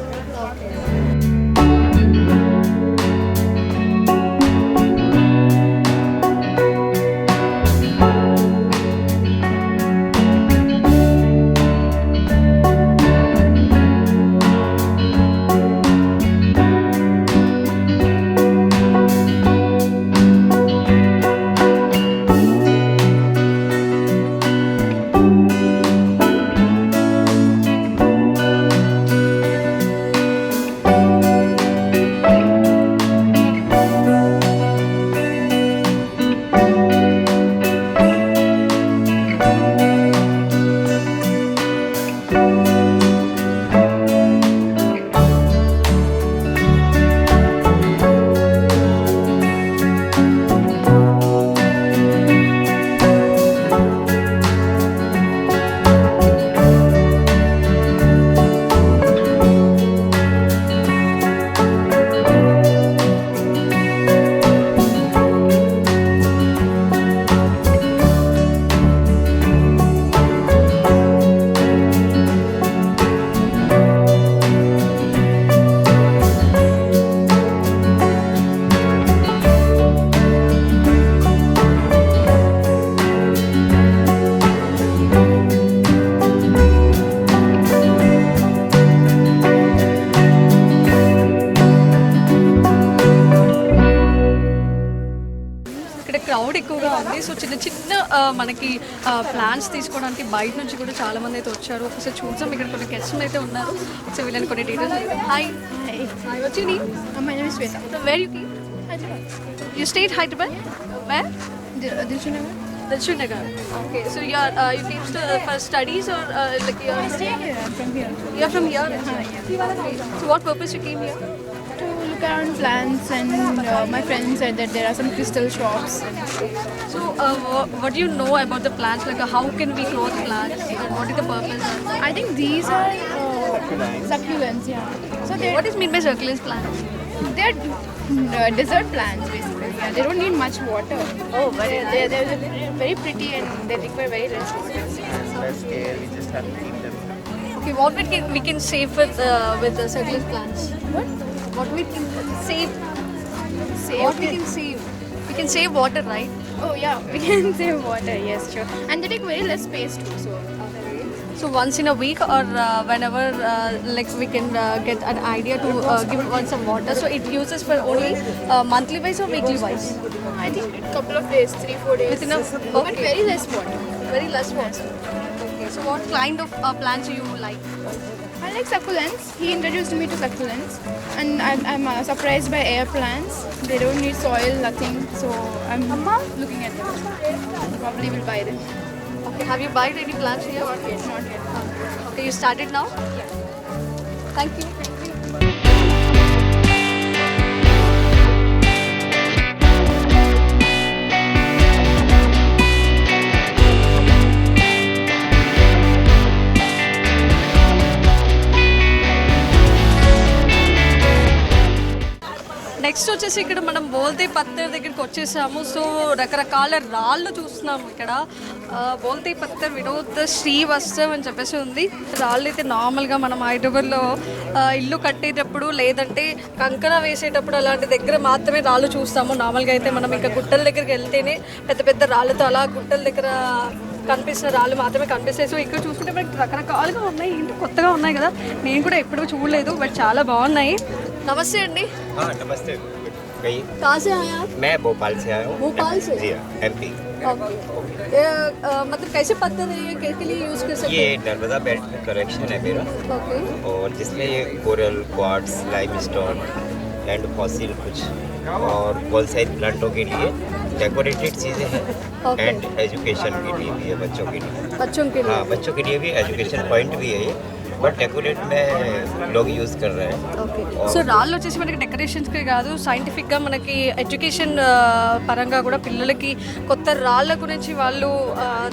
చిన్న చిన్న మనకి ప్లాన్స్ తీసుకోవడానికి బయట నుంచి కూడా చాలా మంది అయితే వచ్చారు. ఒకసారి చూద్దాం, ఇక్కడ కొన్ని గెస్ట్స్ అయితే ఉన్నారు. ఒకసారి వీళ్ళని కొన్ని డీటెయిల్స్. హాయ్ హాయ్, వచ్చి నీ My name is Shweta. Where you came? Hyderabad. You state Hyderabad? Where? Dilshanagar. Dilshanagar. Okay, so you came for studies or like you are Staying here. I'm from here. you're from here? So what purpose you came here? To look around plants and my friends said that there are some crystal shops. So what do you know about the plants? Like how can we grow the plants? And what is the purpose? I think these are succulents. Yeah. So What is mean by succulent plants? they're desert plants basically. Yeah. They don't need much water. Oh, very they're very pretty and they require very less space. Okay, what we can save with the succulent plants? What we can save? What we can save? We can save water, right? Oh yeah, we can save water. Yes, sure. And they take very less space too. So once in a week or whenever like we can get an idea to give once some water. So it uses for only monthly wise or weekly wise? I think a couple of days, 3-4 days. Within a But very less water. very less water. Okay. So what kind of plants do you like? I like succulents. He introduced me to succulents, and I'm surprised by air plants. They don't need soil, nothing. So I'm looking at them. Probably will buy them. Okay. Have you bought any plants here? Not yet. Okay. You started now? Yeah. Thank you. Next వచ్చేసి ఇక్కడ మనం బోల్తే పత్తర్ దగ్గరికి వచ్చేసాము. So రకరకాల రాళ్ళు చూస్తున్నాము ఇక్కడ. బోల్తే పత్తర్ వినోద్ శ్రీవత్సవ్ అని చెప్పేసి ఉంది. రాళ్ళు అయితే నార్మల్గా మనం హైదరాబాద్లో ఇల్లు కట్టేటప్పుడు లేదంటే కంకర వేసేటప్పుడు అలాంటి దగ్గర మాత్రమే రాళ్ళు చూస్తాము. నార్మల్గా అయితే మనం ఇంకా గుట్టల దగ్గరికి వెళ్తేనే పెద్ద పెద్ద రాళ్ళతో అలా గుట్టల దగ్గర కనిపిస్తున్న రాళ్ళు మాత్రమే కనిపిస్తాయి. సో ఇక్కడ చూసుకుంటే మనకి రకరకాలుగా ఉన్నాయి. ఏంటి కొత్తగా ఉన్నాయి కదా, నేను కూడా ఎప్పుడూ చూడలేదు, బట్ చాలా బాగున్నాయి. నమస్తే అండి. नमस्ते कहिए। कहाँ से आए आप? मैं भोपाल से आया हूँ। भोपाल से? जी एमपी। मतलब कैसे पत्थर है ये, किसके लिए यूज कर सकते ये हैं? नर्मदा बेल्ट में कलेक्शन है मेरा, ओके और जिसमें ये coral, quartz, limestone and fossil कुछ और बॉन्साई प्लांटों के लिए डेकोरेटेड चीज़ें हैं, एंड एजुकेशन के लिए भी है, बच्चों के लिए। बच्चों के लिए? हाँ, बच्चों के लिए भी एजुकेशन पॉइंट भी है ये, बट डेकोरेट में लोग यूज़ कर रहे हैं। ఓకే. సో రాళ్ళు వచ్చేసి మనకి డెకరేషన్స్కి కాదు, సైంటిఫిక్గా మనకి ఎడ్యుకేషన్ పరంగా కూడా పిల్లలకి కొత్త రాళ్ళ గురించి వాళ్ళు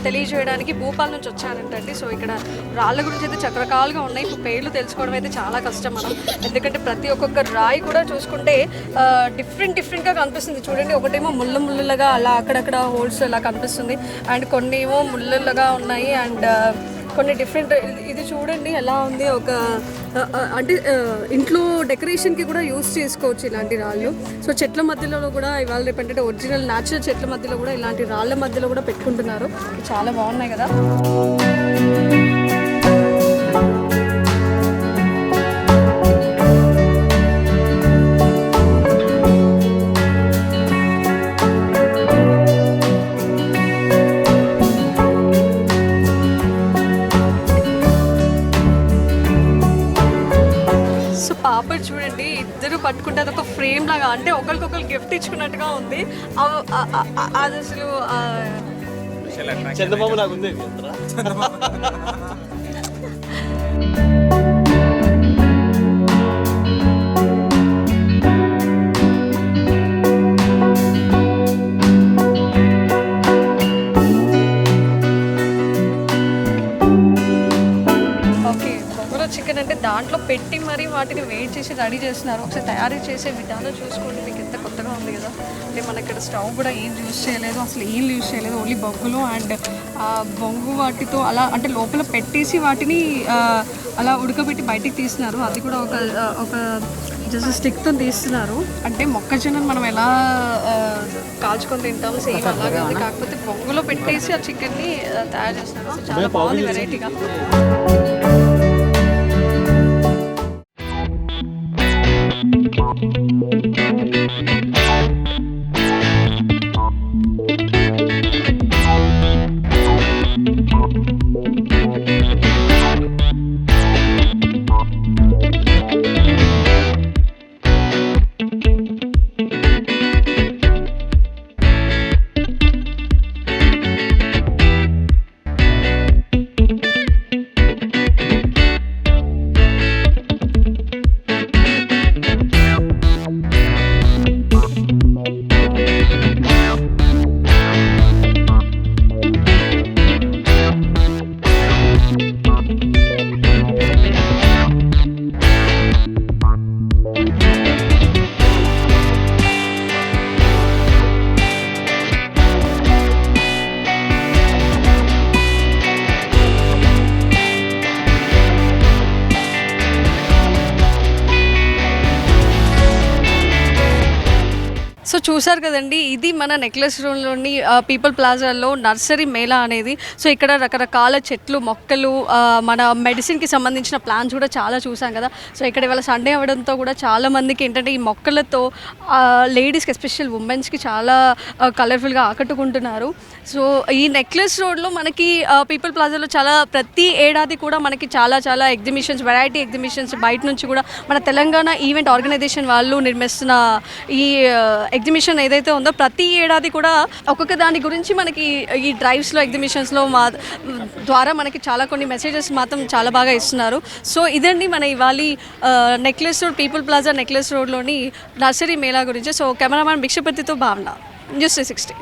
తెలియజేయడానికి భూపాల్ నుంచి వచ్చారంటండి. సో ఇక్కడ రాళ్ళ గురించి అయితే రకరకాలుగా ఉన్నాయి. ఇప్పుడు పేర్లు తెలుసుకోవడం అయితే చాలా కష్టం మనం, ఎందుకంటే ప్రతి ఒక్కొక్క రాయి కూడా చూసుకుంటే డిఫరెంట్గా కనిపిస్తుంది. చూడండి, ఒకటేమో ముళ్ళుగా అలా అక్కడక్కడ హోల్స్ అలా కనిపిస్తుంది, అండ్ కొన్ని ఏమో ముళ్ళుగా ఉన్నాయి, అండ్ కొన్ని డిఫరెంట్. ఇది చూడండి ఎలా ఉంది, ఒక అంటే ఇంట్లో డెకరేషన్కి కూడా యూస్ చేసుకోవచ్చు ఇలాంటి రాళ్ళు. సో చెట్ల మధ్యలో కూడా ఇవాళ రేపు అంటే ఒరిజినల్ న్యాచురల్ చెట్ల మధ్యలో కూడా ఇలాంటి రాళ్ళ మధ్యలో కూడా పెట్టుకుంటున్నారు. చాలా బాగున్నాయి కదా. పాపడ్ చూడండి, ఇద్దరు పట్టుకుంటే అదొక ఫ్రేమ్ లాగా, అంటే ఒకరికొకరు గిఫ్ట్ ఇచ్చుకున్నట్టుగా ఉంది. అది అసలు చంద్రబాబు లాగా ఉంది. చికెన్ అంటే దాంట్లో పెట్టి మరీ వాటిని వెయిట్ చేసి రెడీ చేస్తున్నారు. ఒకసారి తయారు చేసే విధానం చూసుకోండి, మీకు ఎంత కొత్తగా ఉంది కదా. అంటే మన ఇక్కడ స్టవ్ కూడా ఏం యూజ్ చేయలేదు, అసలు ఏం యూజ్ చేయలేదు, ఓన్లీ బొగ్గులు అండ్ బొంగు వాటితో అలా అంటే లోపల పెట్టేసి వాటిని అలా ఉడకబెట్టి బయటికి తీస్తున్నారు. అది కూడా ఒక జస్ట్ స్టిక్తో తీస్తున్నారు. అంటే మొక్కజొన్నను మనం ఎలా కాల్చుకొని తింటాము సేమ్ అలాగే ఉంది, కాకపోతే బొంగులో పెట్టేసి ఆ చికెన్ని తయారు చేస్తున్నారు. చాలా బాగుంది వెరైటీగా. చూసారు కదండి, ఇది మన నెక్లెస్ రోడ్లోని పీపుల్ ప్లాజాలో నర్సరీ మేళా అనేది. సో ఇక్కడ రకరకాల చెట్లు, మొక్కలు, మన మెడిసిన్కి సంబంధించిన ప్లాంట్స్ కూడా చాలా చూసాం కదా. సో ఇక్కడ ఇవాళ సండే అవ్వడంతో కూడా చాలా మందికి ఏంటంటే ఈ మొక్కలతో లేడీస్కి, ఎస్పెషల్ ఉమెన్స్కి చాలా కలర్ఫుల్గా ఆకట్టుకుంటున్నారు. సో ఈ నెక్లెస్ రోడ్లో మనకి పీపుల్ ప్లాజాలో ప్రతి ఏడాది కూడా మనకి చాలా ఎగ్జిబిషన్స్, వెరైటీ ఎగ్జిబిషన్స్ బయట నుంచి కూడా మన తెలంగాణ ఈవెంట్ ఆర్గనైజేషన్ వాళ్ళు నిర్మిస్తున్న ఈ ఎగ్జిబిషన్ ఏదైతే ఉందో ప్రతి ఏడాది కూడా ఒక్కొక్క దాని గురించి మనకి ఈ డ్రైవ్స్లో, ఎగ్జిబిషన్స్లో ద్వారా మనకి చాలా కొన్ని మెసేజెస్ మాత్రం చాలా బాగా ఇస్తున్నారు. సో ఇదండి మన ఇవాళ necklace road, people plaza necklace రోడ్లోని నర్సరీ మేళా గురించి. సో కెమెరామ్యాన్ భిక్షపతితో భావన, న్యూస్ 360.